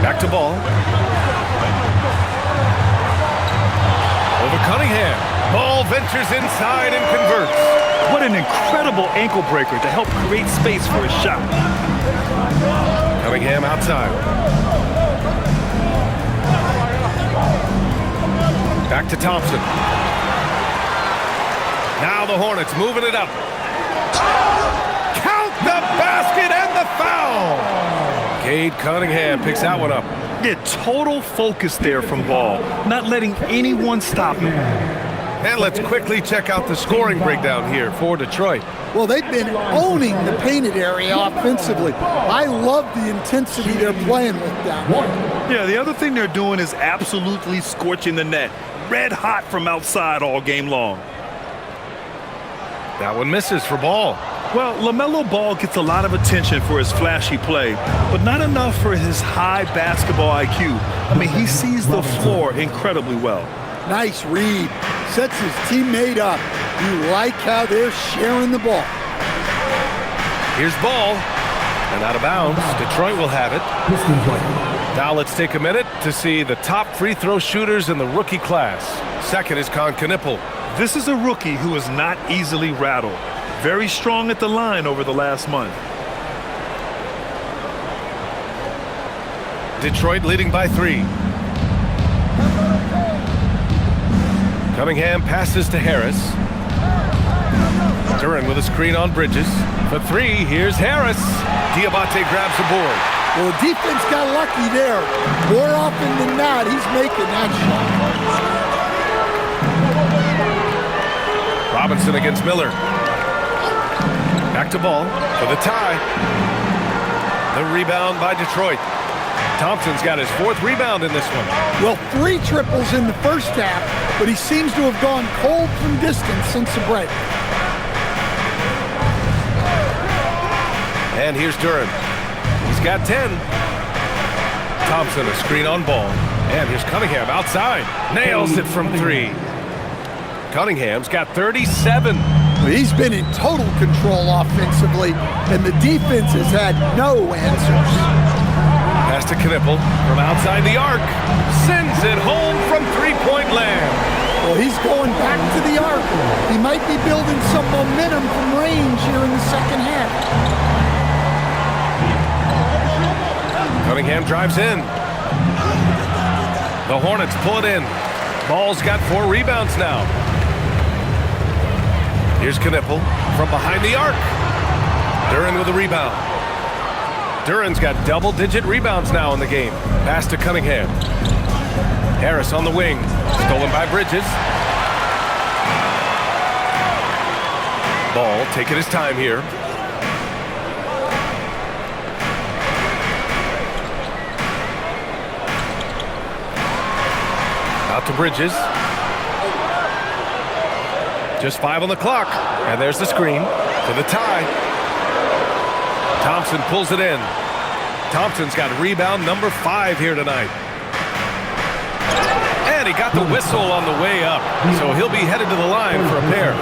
Back to ball. Over Cunningham. Ball ventures inside and converts. What an incredible ankle breaker to help create space for a shot. Cunningham outside. Back to Thompson. Now the Hornets moving it up. Count the basket and the foul. Cade Cunningham picks that one up. Yeah, total focus there from Ball, not letting anyone stop him. And let's quickly check out the scoring breakdown here for Detroit. Well, they've been owning the painted area offensively. I love the intensity they're playing with down there. Yeah, the other thing they're doing is absolutely scorching the net. Red hot from outside all game long. That one misses for Ball. Well, LaMelo Ball gets a lot of attention for his flashy play, but not enough for his high basketball IQ. I mean, he sees the floor incredibly well. Nice read. Sets his teammate up. You like how they're sharing the ball. Here's Ball. And out of bounds. Detroit will have it. Now let's take a minute to see the top free throw shooters in the rookie class. Second is Con Knippel. This is a rookie who is not easily rattled. Very strong at the line over the last month. Detroit leading by 3. Cunningham passes to Harris. Duran with a screen on Bridges. For 3, here's Harris. Diabate grabs the board. Well, the defense got lucky there. More often than not, he's making that shot. Robinson against Miller. Back to Ball for the tie. The rebound by Detroit. Thompson's got his 4th rebound in this one. Well, 3 triples in the first half, but he seems to have gone cold from distance since the break. And here's Duran. He's got 10. Thompson a screen on Ball. And here's Cunningham outside. Nails it from 3. Cunningham's got 37. He's been in total control offensively, and the defense has had no answers. Pass to Knippel from outside the arc. Sends it home from three-point land. Well, he's going back to the arc. He might be building some momentum from range here in the second half. Cunningham drives in. The Hornets pull it in. Ball's got 4 rebounds now. Here's Knippel from behind the arc. Duran with a rebound. Duran's got double-digit rebounds now in the game. Pass to Cunningham. Harris on the wing. Stolen by Bridges. Ball taking his time here. Out to Bridges. Just 5 on the clock. And there's the screen for the tie. Thompson pulls it in. Thompson's got rebound number 5 here tonight. And he got the whistle on the way up. So he'll be headed to the line for a pair.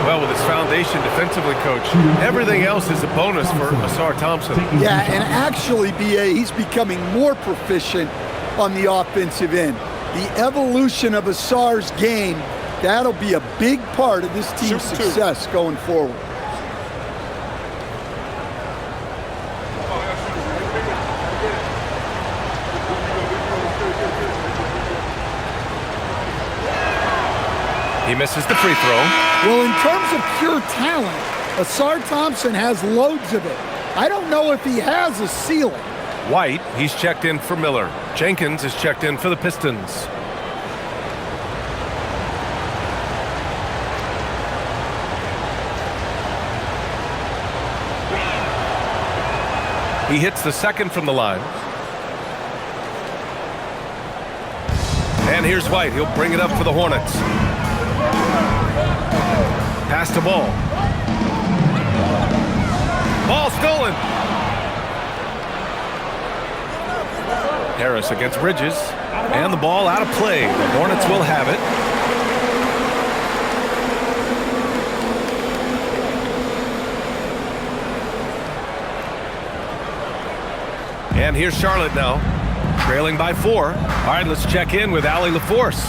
Well, with his foundation defensively, Coach, everything else is a bonus for Ausar Thompson. Yeah, and actually, B.A., he's becoming more proficient on the offensive end. The evolution of Ausar's game, that'll be a big part of this team's success going forward. He misses the free throw. Well, in terms of pure talent, Ausar Thompson has loads of it. I don't know if he has a ceiling. White, he's checked in for Miller. Jenkins is checked in for the Pistons. He hits the second from the line. And here's White. He'll bring it up for the Hornets. Pass to Ball. Ball stolen. Harris against Bridges. And the ball out of play. The Hornets will have it. And here's Charlotte now, trailing by 4. All right, let's check in with Allie LaForce.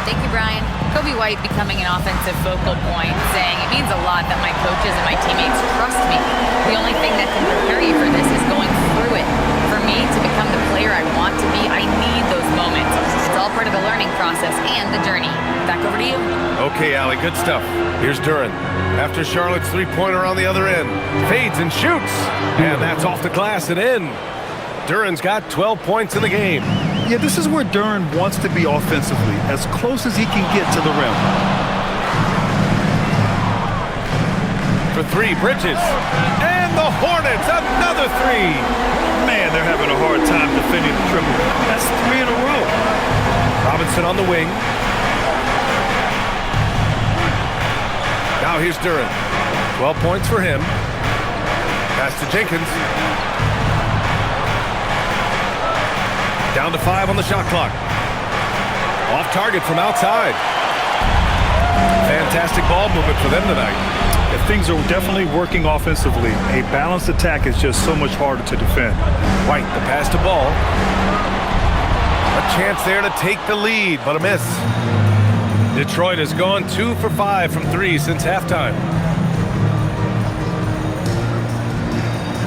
Thank you, Brian. Kobe White becoming an offensive focal point, saying it means a lot that my coaches and my teammates trust me. The only thing that can prepare you for this is going through it. For me to become the player I want to be, I need those moments. It's all part of the learning process and the journey. Back over to you. Okay, Allie, good stuff. Here's Duren. After Charlotte's three-pointer on the other end. Fades and shoots. And that's off the glass and in. Duren's got 12 points in the game. Yeah, this is where Duren wants to be offensively, as close as he can get to the rim. For 3, Bridges. And the Hornets, another 3. Man, they're having a hard time defending the triple. That's 3 in a row. Robinson on the wing. Now here's Duren. 12 points for him. Pass to Jenkins. Down to 5 on the shot clock. Off target from outside. Fantastic ball movement for them tonight. If things are definitely working offensively, a balanced attack is just so much harder to defend. White, the pass to Ball. A chance there to take the lead, but a miss. Detroit has gone 2 for 5 from 3 since halftime.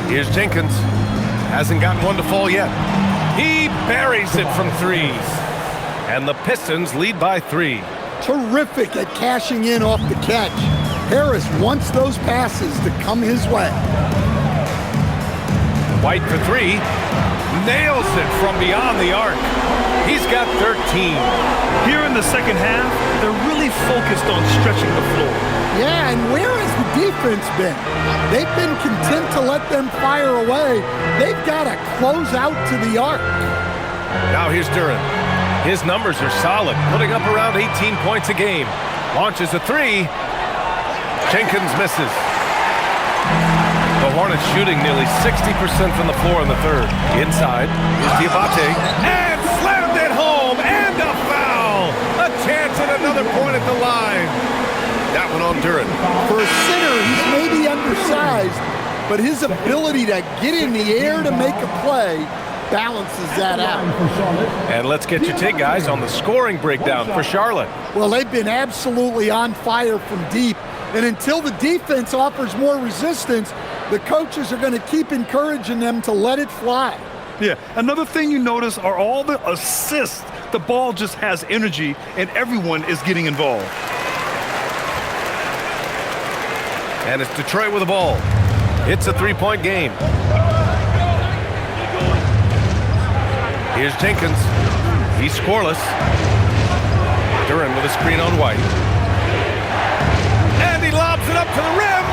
Here's Jenkins. Hasn't gotten one to fall yet. He buries it from 3. And the Pistons lead by 3. Terrific at cashing in off the catch. Harris wants those passes to come his way. White for 3. Nails it from beyond the arc. He's got 13. Here in the second half, they're really focused on stretching the floor. Yeah, and where has the defense been? They've been content to let them fire away. They've got to close out to the arc. Now here's Duren. His numbers are solid, putting up around 18 points a game. Launches a 3. Jenkins misses. The Hornets shooting nearly 60% from the floor in the third. Inside, here's Diabate. And slammed it home, and a foul! A chance at another point at the line. That one on Duren. For a center, he's maybe undersized, but his ability to get in the air to make a play balances that out. And let's get your take, guys, on the scoring breakdown for Charlotte. Well, they've been absolutely on fire from deep, and until the defense offers more resistance, the coaches are going to keep encouraging them to let it fly. Yeah, another thing you notice are all the assists. The ball just has energy, and everyone is getting involved. And it's Detroit with the ball. It's a 3-point game. Here's Jenkins. He's scoreless. Duren with a screen on White. And he lobs it up to the rim.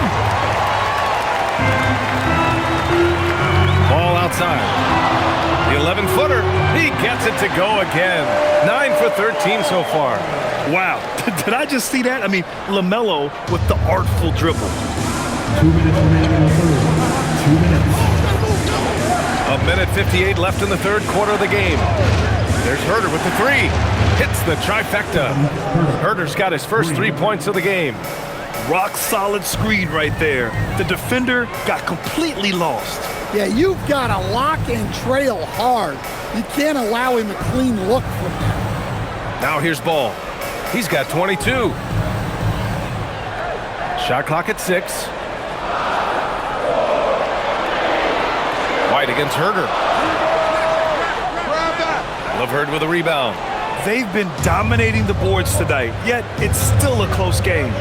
Ball outside. The 11-footer. He gets it to go again. 9 for 13 so far. Wow, did I just see that? I mean, LaMelo with the artful dribble. 2 minutes remaining in the third. 2 minutes. A minute 58 left in the third quarter of the game. There's Herter with the 3. Hits the trifecta. Herter's got his first 3 points of the game. Rock solid screen right there. The defender got completely lost. Yeah, you've got to lock and trail hard. You can't allow him a clean look from that. Now here's Ball. He's got 22. Shot clock at 6. White against Herter. LeVert with a rebound. They've been dominating the boards tonight, yet it's still a close game.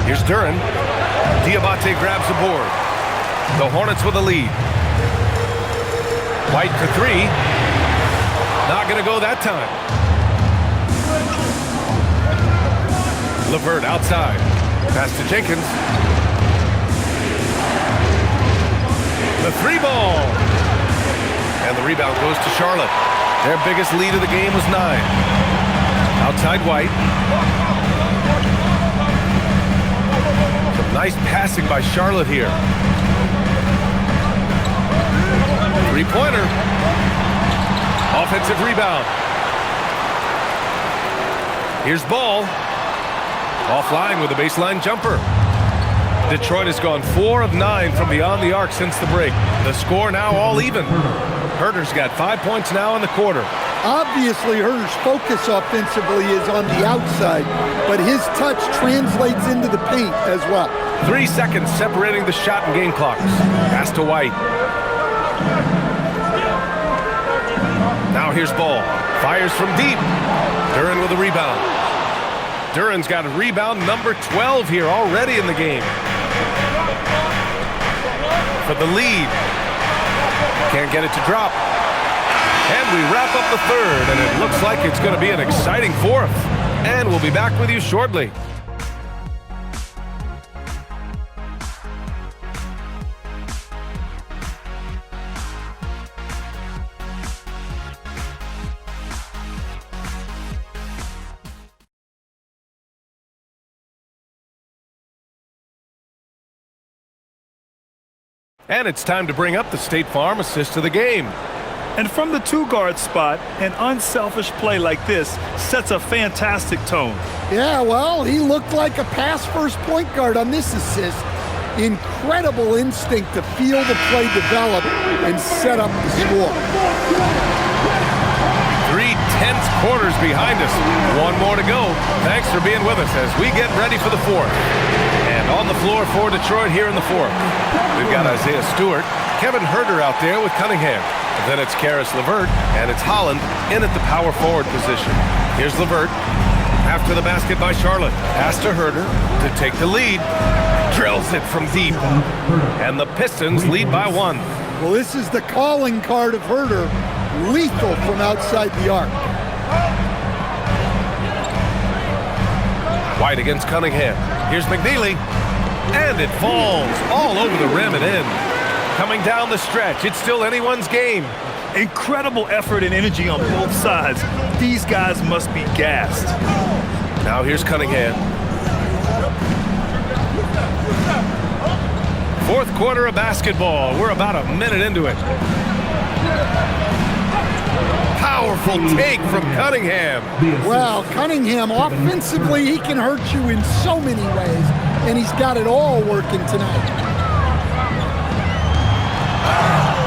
Here's Duren. Diabate grabs the board. The Hornets with a lead. White for 3. Not going to go that time. LeVert outside. Pass to Jenkins. The 3 ball. And the rebound goes to Charlotte. Their biggest lead of the game was 9. Outside White. Some nice passing by Charlotte here. 3-pointer. Offensive rebound. Here's Ball. Offline with a baseline jumper. Detroit has gone 4 of 9 from beyond the arc since the break. The score now all even. Herder's got 5 points now in the quarter. Obviously, Herder's focus offensively is on the outside, but his touch translates into the paint as well. 3 seconds separating the shot and game clocks. Pass to White. Now here's Ball. Fires from deep. Duren with a rebound. Duren's got a rebound number 12 here already in the game. For the lead. Can't get it to drop. And we wrap up the third, and it looks like it's going to be an exciting fourth. And we'll be back with you shortly. And it's time to bring up the State Farm assist of the game. And from the two-guard spot, an unselfish play like this sets a fantastic tone. Yeah, well, he looked like a pass-first point guard on this assist. Incredible instinct to feel the play develop and set up the score. 3 tense quarters behind us. One more to go. Thanks for being with us as we get ready for the fourth. And on the floor for Detroit here in the fourth, we've got Isaiah Stewart, Kevin Herder out there with Cunningham. Then it's Karis LeVert, and it's Holland in at the power forward position. Here's LeVert. After the basket by Charlotte. Pass to Herder to take the lead. Drills it from deep. And the Pistons lead by 1. Well, this is the calling card of Herder. Lethal from outside the arc. White against Cunningham. Here's McNeely. And it falls all over the rim and in. Coming down the stretch, it's still anyone's game. Incredible effort and energy on both sides. These guys must be gassed. Now here's Cunningham. Fourth quarter of basketball. We're about a minute into it. Powerful take from Cunningham. Well, Cunningham, offensively, he can hurt you in so many ways, and he's got it all working tonight.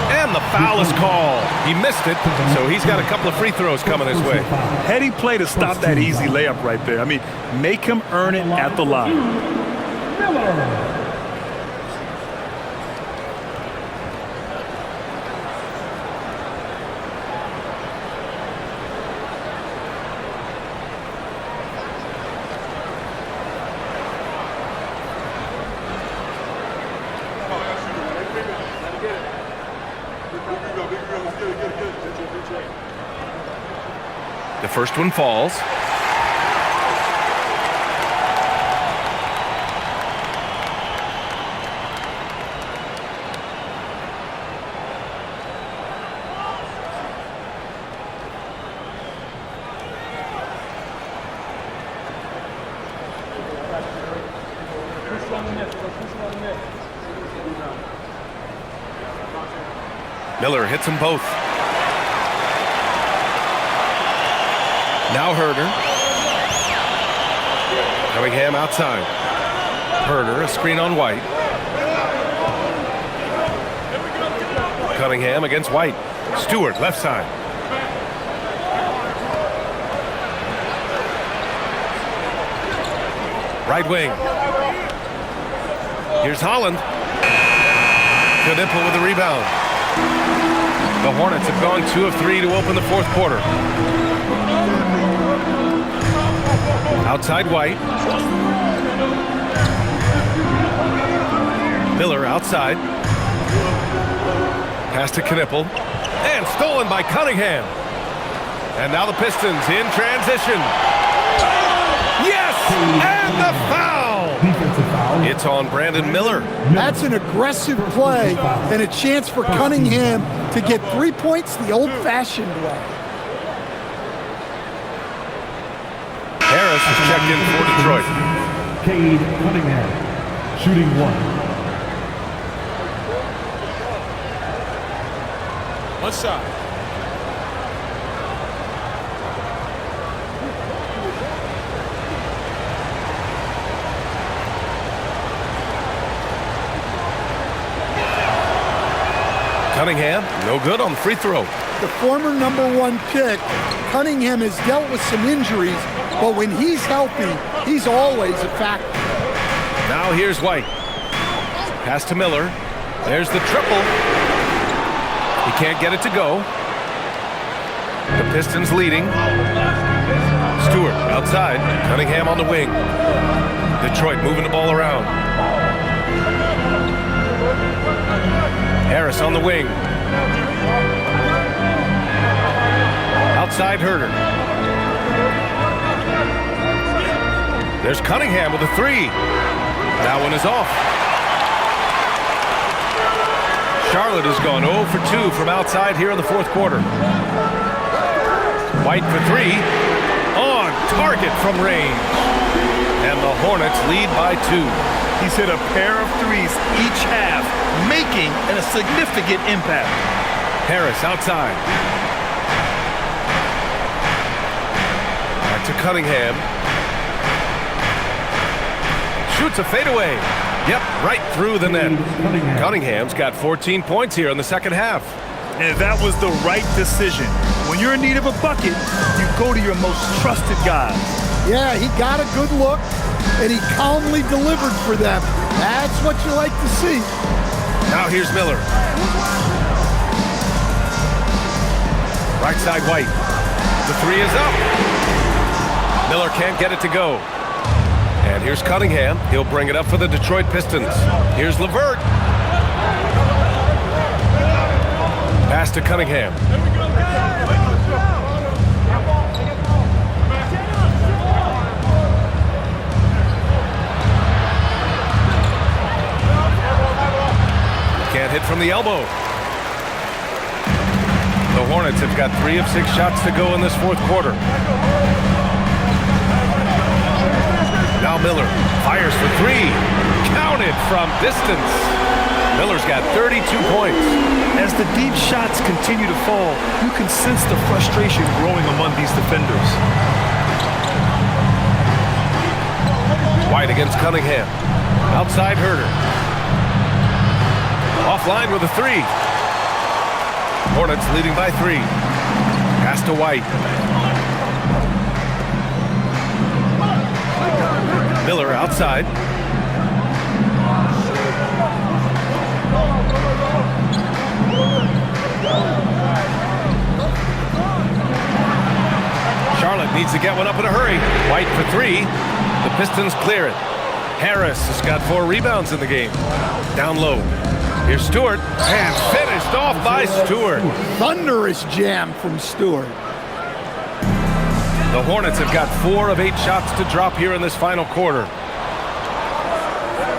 And the foul is called. He missed it, so he's got a couple of free throws coming his way. Heady play to stop that easy layup right there. I mean, make him earn it at the line. The first one falls. Miller hits them both. Now Herder. Cunningham outside. Herder, a screen on White. Cunningham against White. Stewart, left side. Right wing. Here's Holland. Knippel with the rebound. The Hornets have gone 2 of 3 to open the fourth quarter. Outside White. Miller outside. Pass to Knippel. And stolen by Cunningham. And now the Pistons in transition. Yes! And the foul! It's on Brandon Miller. That's an aggressive play and a chance for Cunningham to get 3 points the old-fashioned way. Harris is checked in for Detroit. Cade Cunningham, shooting 1. One shot. Cunningham, no good on the free throw. The former #1 pick, Cunningham has dealt with some injuries, but when he's healthy, he's always a factor. Now here's White. Pass to Miller. There's the triple. He can't get it to go. The Pistons leading. Stewart outside. Cunningham on the wing. Detroit moving the ball around. Harris on the wing. Outside Herter. There's Cunningham with a three. That one is off. Charlotte has gone 0 for 2 from outside here in the fourth quarter. White for three. On target from range. And the Hornets lead by 2. He's hit a pair of threes each half, making a significant impact. Harris outside. Back to Cunningham. Shoots a fadeaway. Yep, right through the net. Cunningham's got 14 points here in the second half. And that was the right decision. When you're in need of a bucket, you go to your most trusted guys. Yeah, he got a good look, and he calmly delivered for them. That's what you like to see. Now here's Miller. Right side White. The three is up. Miller can't get it to go. And here's Cunningham. He'll bring it up for the Detroit Pistons. Here's LeVert. Pass to Cunningham. Can't hit from the elbow. The Hornets have got 3 of 6 shots to go in this fourth quarter. Now Miller fires for 3. Counted from distance. Miller's got 32 points. As the deep shots continue to fall, you can sense the frustration growing among these defenders. White against Cunningham. Outside Herter. Offline with a 3. Hornets leading by 3. Pass to White. Miller outside. Charlotte needs to get one up in a hurry. White for 3. The Pistons clear it. Harris has got 4 rebounds in the game. Down low. Here's Stewart, and finished off by Stewart. Thunderous jam from Stewart. The Hornets have got 4 of 8 shots to drop here in this final quarter.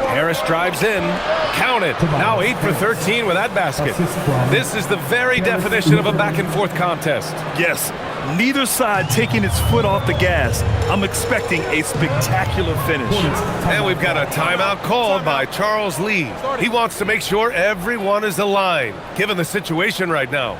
Harris drives in, counted. Now 8 for 13 with that basket. This is the very definition of a back-and-forth contest. Yes, neither side taking its foot off the gas. I'm expecting a spectacular finish. And we've got a timeout called by Charles Lee. He wants to make sure everyone is aligned, given the situation right now.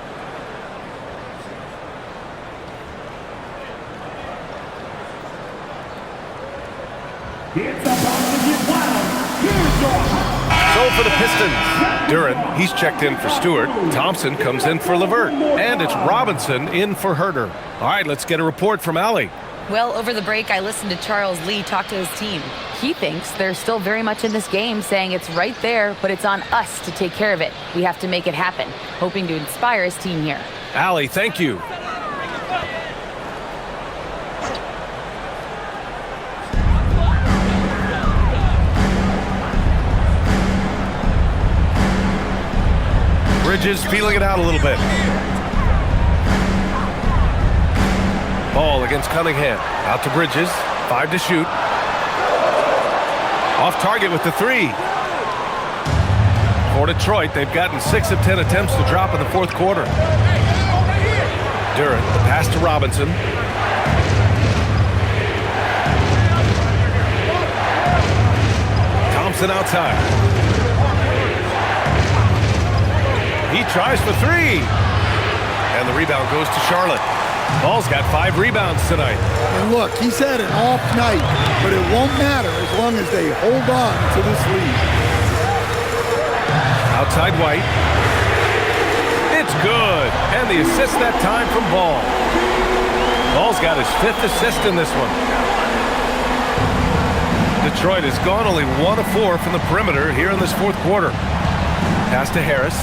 So for the Pistons, Duran, he's checked in for Stewart. Thompson comes in for LeVert. And it's Robinson in for Herter. All right, let's get a report from Allie. Well, over the break, I listened to Charles Lee talk to his team. He thinks they're still very much in this game, saying it's right there, but it's on us to take care of it. We have to make it happen, hoping to inspire his team here. Allie, thank you. Bridges feeling it out a little bit. Ball against Cunningham. Out to Bridges. 5 to shoot. Off target with the 3. For Detroit, they've gotten 6 of 10 attempts to drop in the fourth quarter. Duran, the pass to Robinson. Thompson outside. He tries for 3. And the rebound goes to Charlotte. Ball's got 5 rebounds tonight. And look, he's had an off night, but it won't matter as long as they hold on to this lead. Outside White. good. And the assist that time from Ball. Ball's got his 5th assist in this one. Detroit has gone only 1 of 4 from the perimeter here in this 4th quarter. Pass to Harris.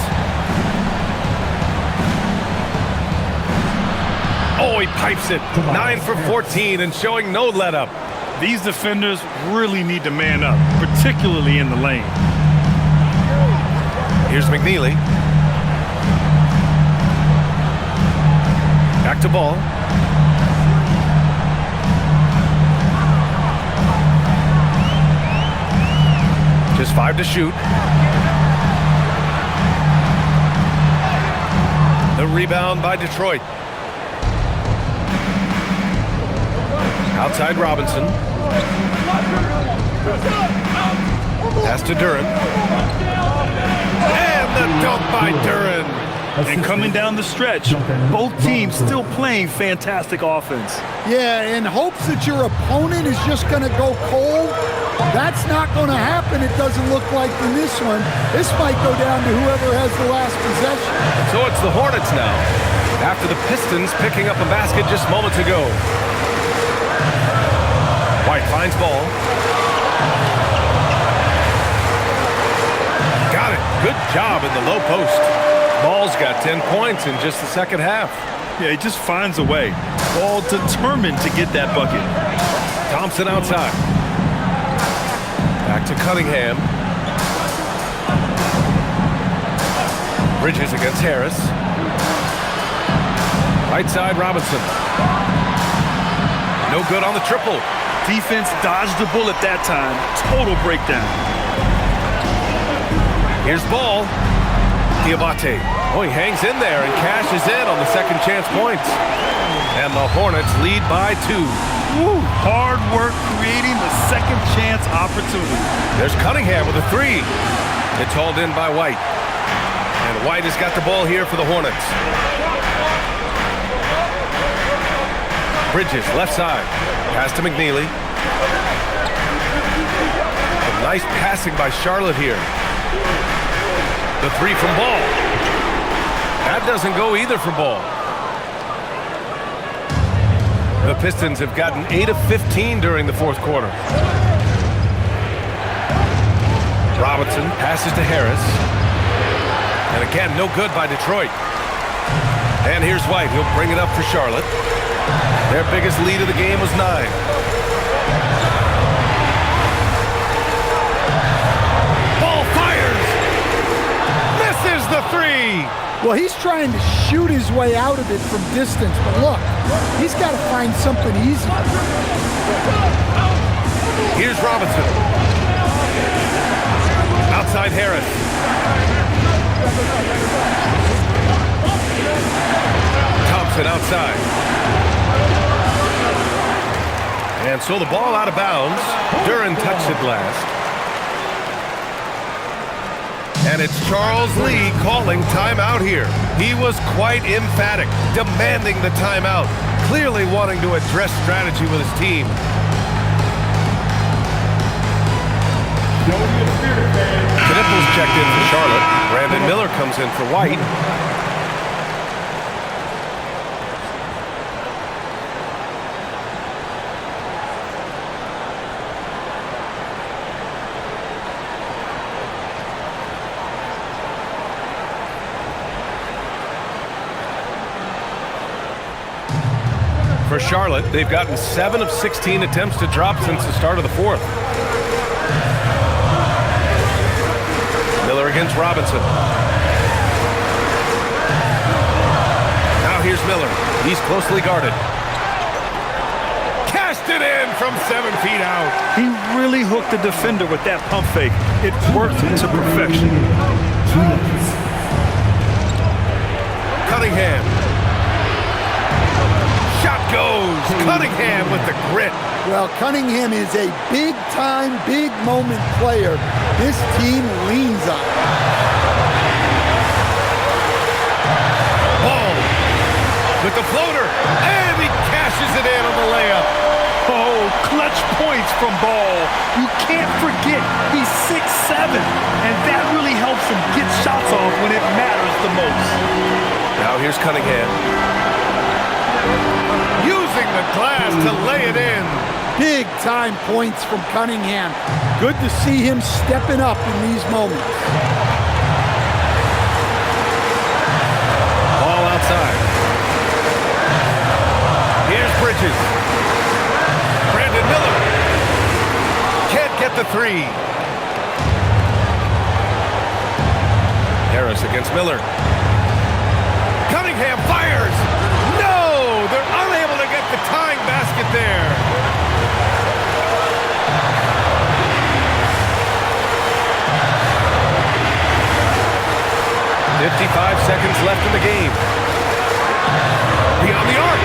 Oh, he pipes it. 9 for 14 and showing no let-up. These defenders really need to man up, particularly in the lane. Here's McNeely. Back to Ball. Just 5 to shoot. The rebound by Detroit. Outside Robinson. Pass to Duren. And the dunk by Duren. And coming down the stretch, both teams still playing fantastic offense. Yeah, in hopes that your opponent is just going to go cold. That's not going to happen, it doesn't look like in this one. This might go down to whoever has the last possession. So it's the Hornets now, after the Pistons picking up a basket just moments ago. White finds Ball. Got it. Good job in the low post. Ball's got 10 points in just the second half. Yeah, he just finds a way. Ball determined to get that bucket. Thompson outside. Back to Cunningham. Bridges against Harris. Right side, Robinson. No good on the triple. Defense dodged the bullet that time. Total breakdown. Here's Ball. Diabate. Oh, he hangs in there and cashes in on the second chance points. And the Hornets lead by 2. Woo, hard work creating the second chance opportunity. There's Cunningham with a 3. It's hauled in by White. And White has got the ball here for the Hornets. Bridges, left side. Pass to McNeely. Some nice passing by Charlotte here. The 3 from Ball. That doesn't go either for Ball. The Pistons have gotten 8 of 15 during the 4th quarter. Robinson passes to Harris. And again, no good by Detroit. And here's White. He'll bring it up for Charlotte. Their biggest lead of the game was 9. Ball fires. Misses the 3. Well, he's trying to shoot his way out of it from distance, but look, he's got to find something easy. Here's Robinson. Outside Harris. Thompson outside. And so the ball out of bounds. Duren touched it last. And it's Charles Lee calling timeout here. He was quite emphatic, demanding the timeout, clearly wanting to address strategy with his team. Knipples checked in for Charlotte. Brandon Miller comes in for White. For Charlotte, they've gotten 7 of 16 attempts to drop since the start of the 4th. Miller against Robinson. Now here's Miller. He's closely guarded. Cast it in from 7 feet out. He really hooked the defender with that pump fake. It worked to perfection. Cunningham. Shot goes. Cunningham with the grit. Well, Cunningham is a big-time, big-moment player. This team leans on him. Ball with the floater, and he cashes it in on the layup. Oh, clutch points from Ball. You can't forget he's 6'7", and that really helps him get shots off when it matters the most. Here's Cunningham. Using the glass to lay it in. Big time points from Cunningham. Good to see him stepping up in these moments. Ball outside. Here's Bridges. Brandon Miller. Can't get the three. Harris against Miller. Cunningham fires. No! They're unable to get the tying basket there. "55 seconds left in the game. Beyond the arc.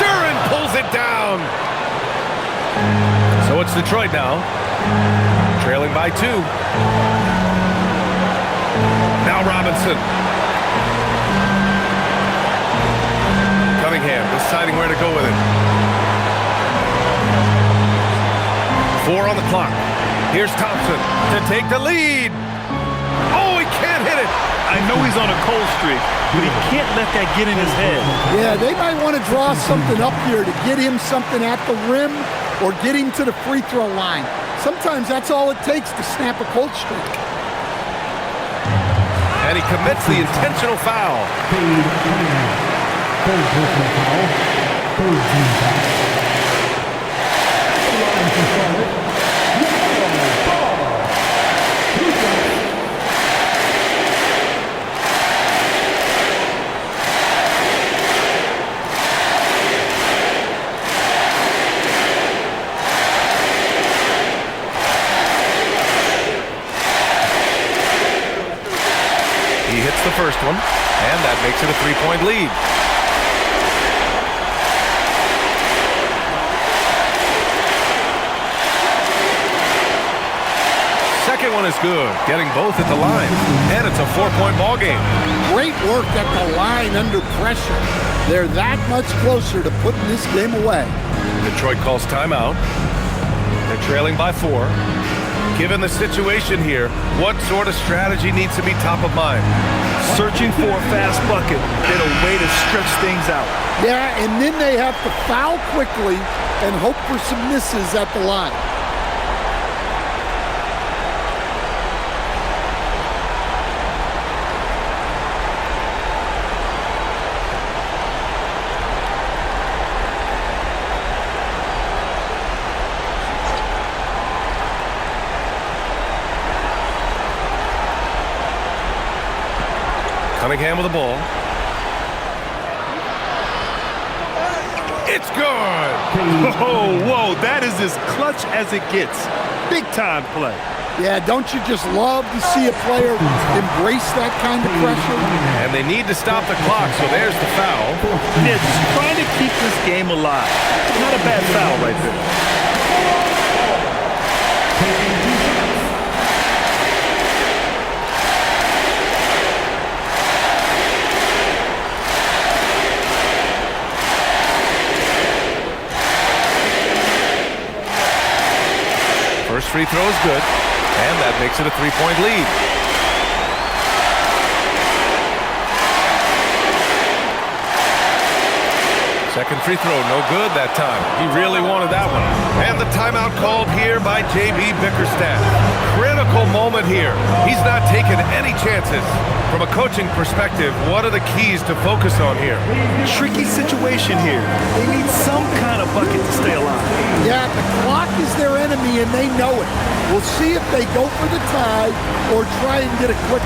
Duren pulls it down. So it's Detroit now. Trailing by 2. Now Robinson. Cunningham deciding where to go with it. 4 on the clock. Here's Thompson to take the lead. Oh, he can't hit it. I know he's on a cold streak, but he can't let that get in his head. Yeah, they might want to draw something up here to get him something at the rim or get him to the free throw line. Sometimes that's all it takes to snap a cold streak. And he commits the intentional foul. Third personal foul. Third team foul. The line for Charlotte. He hits the first one, and that makes it a 3-point lead. Second one is good, getting both at the line, and it's a 4-point ball game. Great work at the line under pressure. They're that much closer to putting this game away. Detroit calls timeout. They're trailing by 4. Given the situation here, what sort of strategy needs to be top of mind? Searching for a fast bucket, then a way to stretch things out. Yeah, and then they have to foul quickly and hope for some misses at the line. Cunningham with the ball. It's good! Oh, whoa, that is as clutch as it gets. Big time play. Yeah, don't you just love to see a player embrace that kind of pressure? And they need to stop the clock, so there's the foul. They're just trying to keep this game alive. Not a bad foul right there. First free throw is good, and that makes it a 3-point lead. Second free throw, no good that time. He really wanted that one. And the timeout called here by J.B. Bickerstaff. Critical moment here. He's not taking any chances. From a coaching perspective, what are the keys to focus on here? Tricky situation here. They need some kind of bucket to stay alive. Yeah, the clock is their enemy and they know it. We'll see if they go for the tie or try and get a quick.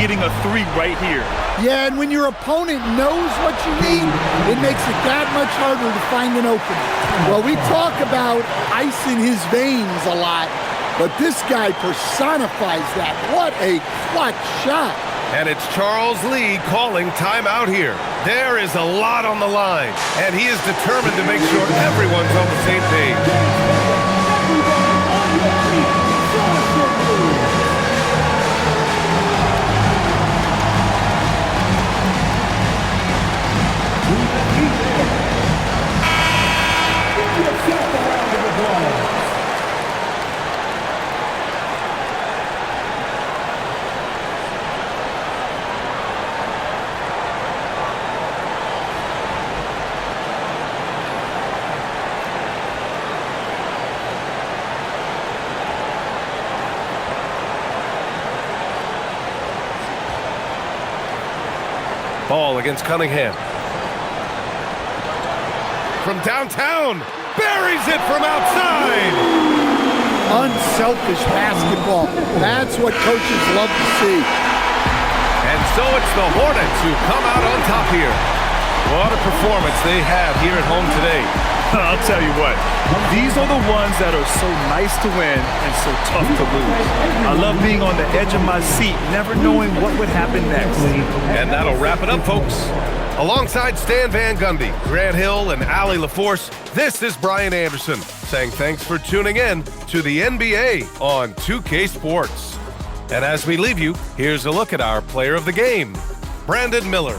Getting a 3 right here. Yeah, and when your opponent knows what you need, it makes it that much harder to find an opening. Well, we talk about ice in his veins a lot. But this guy personifies that. What a clutch shot. And it's Charles Lee calling timeout here. There is a lot on the line, and he is determined to make sure everyone's on the same page. Ball against Cunningham. From downtown, buries it from outside. Unselfish basketball. That's what coaches love to see. And so it's the Hornets who come out on top here. What a performance they have here at home today. I'll tell you what, these are the ones that are so nice to win and so tough to lose. I love being on the edge of my seat, never knowing what would happen next. And that'll wrap it up, folks. Alongside Stan Van Gundy, Grant Hill, and Allie LaForce, this is Brian Anderson saying thanks for tuning in to the NBA on 2K Sports. And as we leave you, here's a look at our player of the game, Brandon Miller.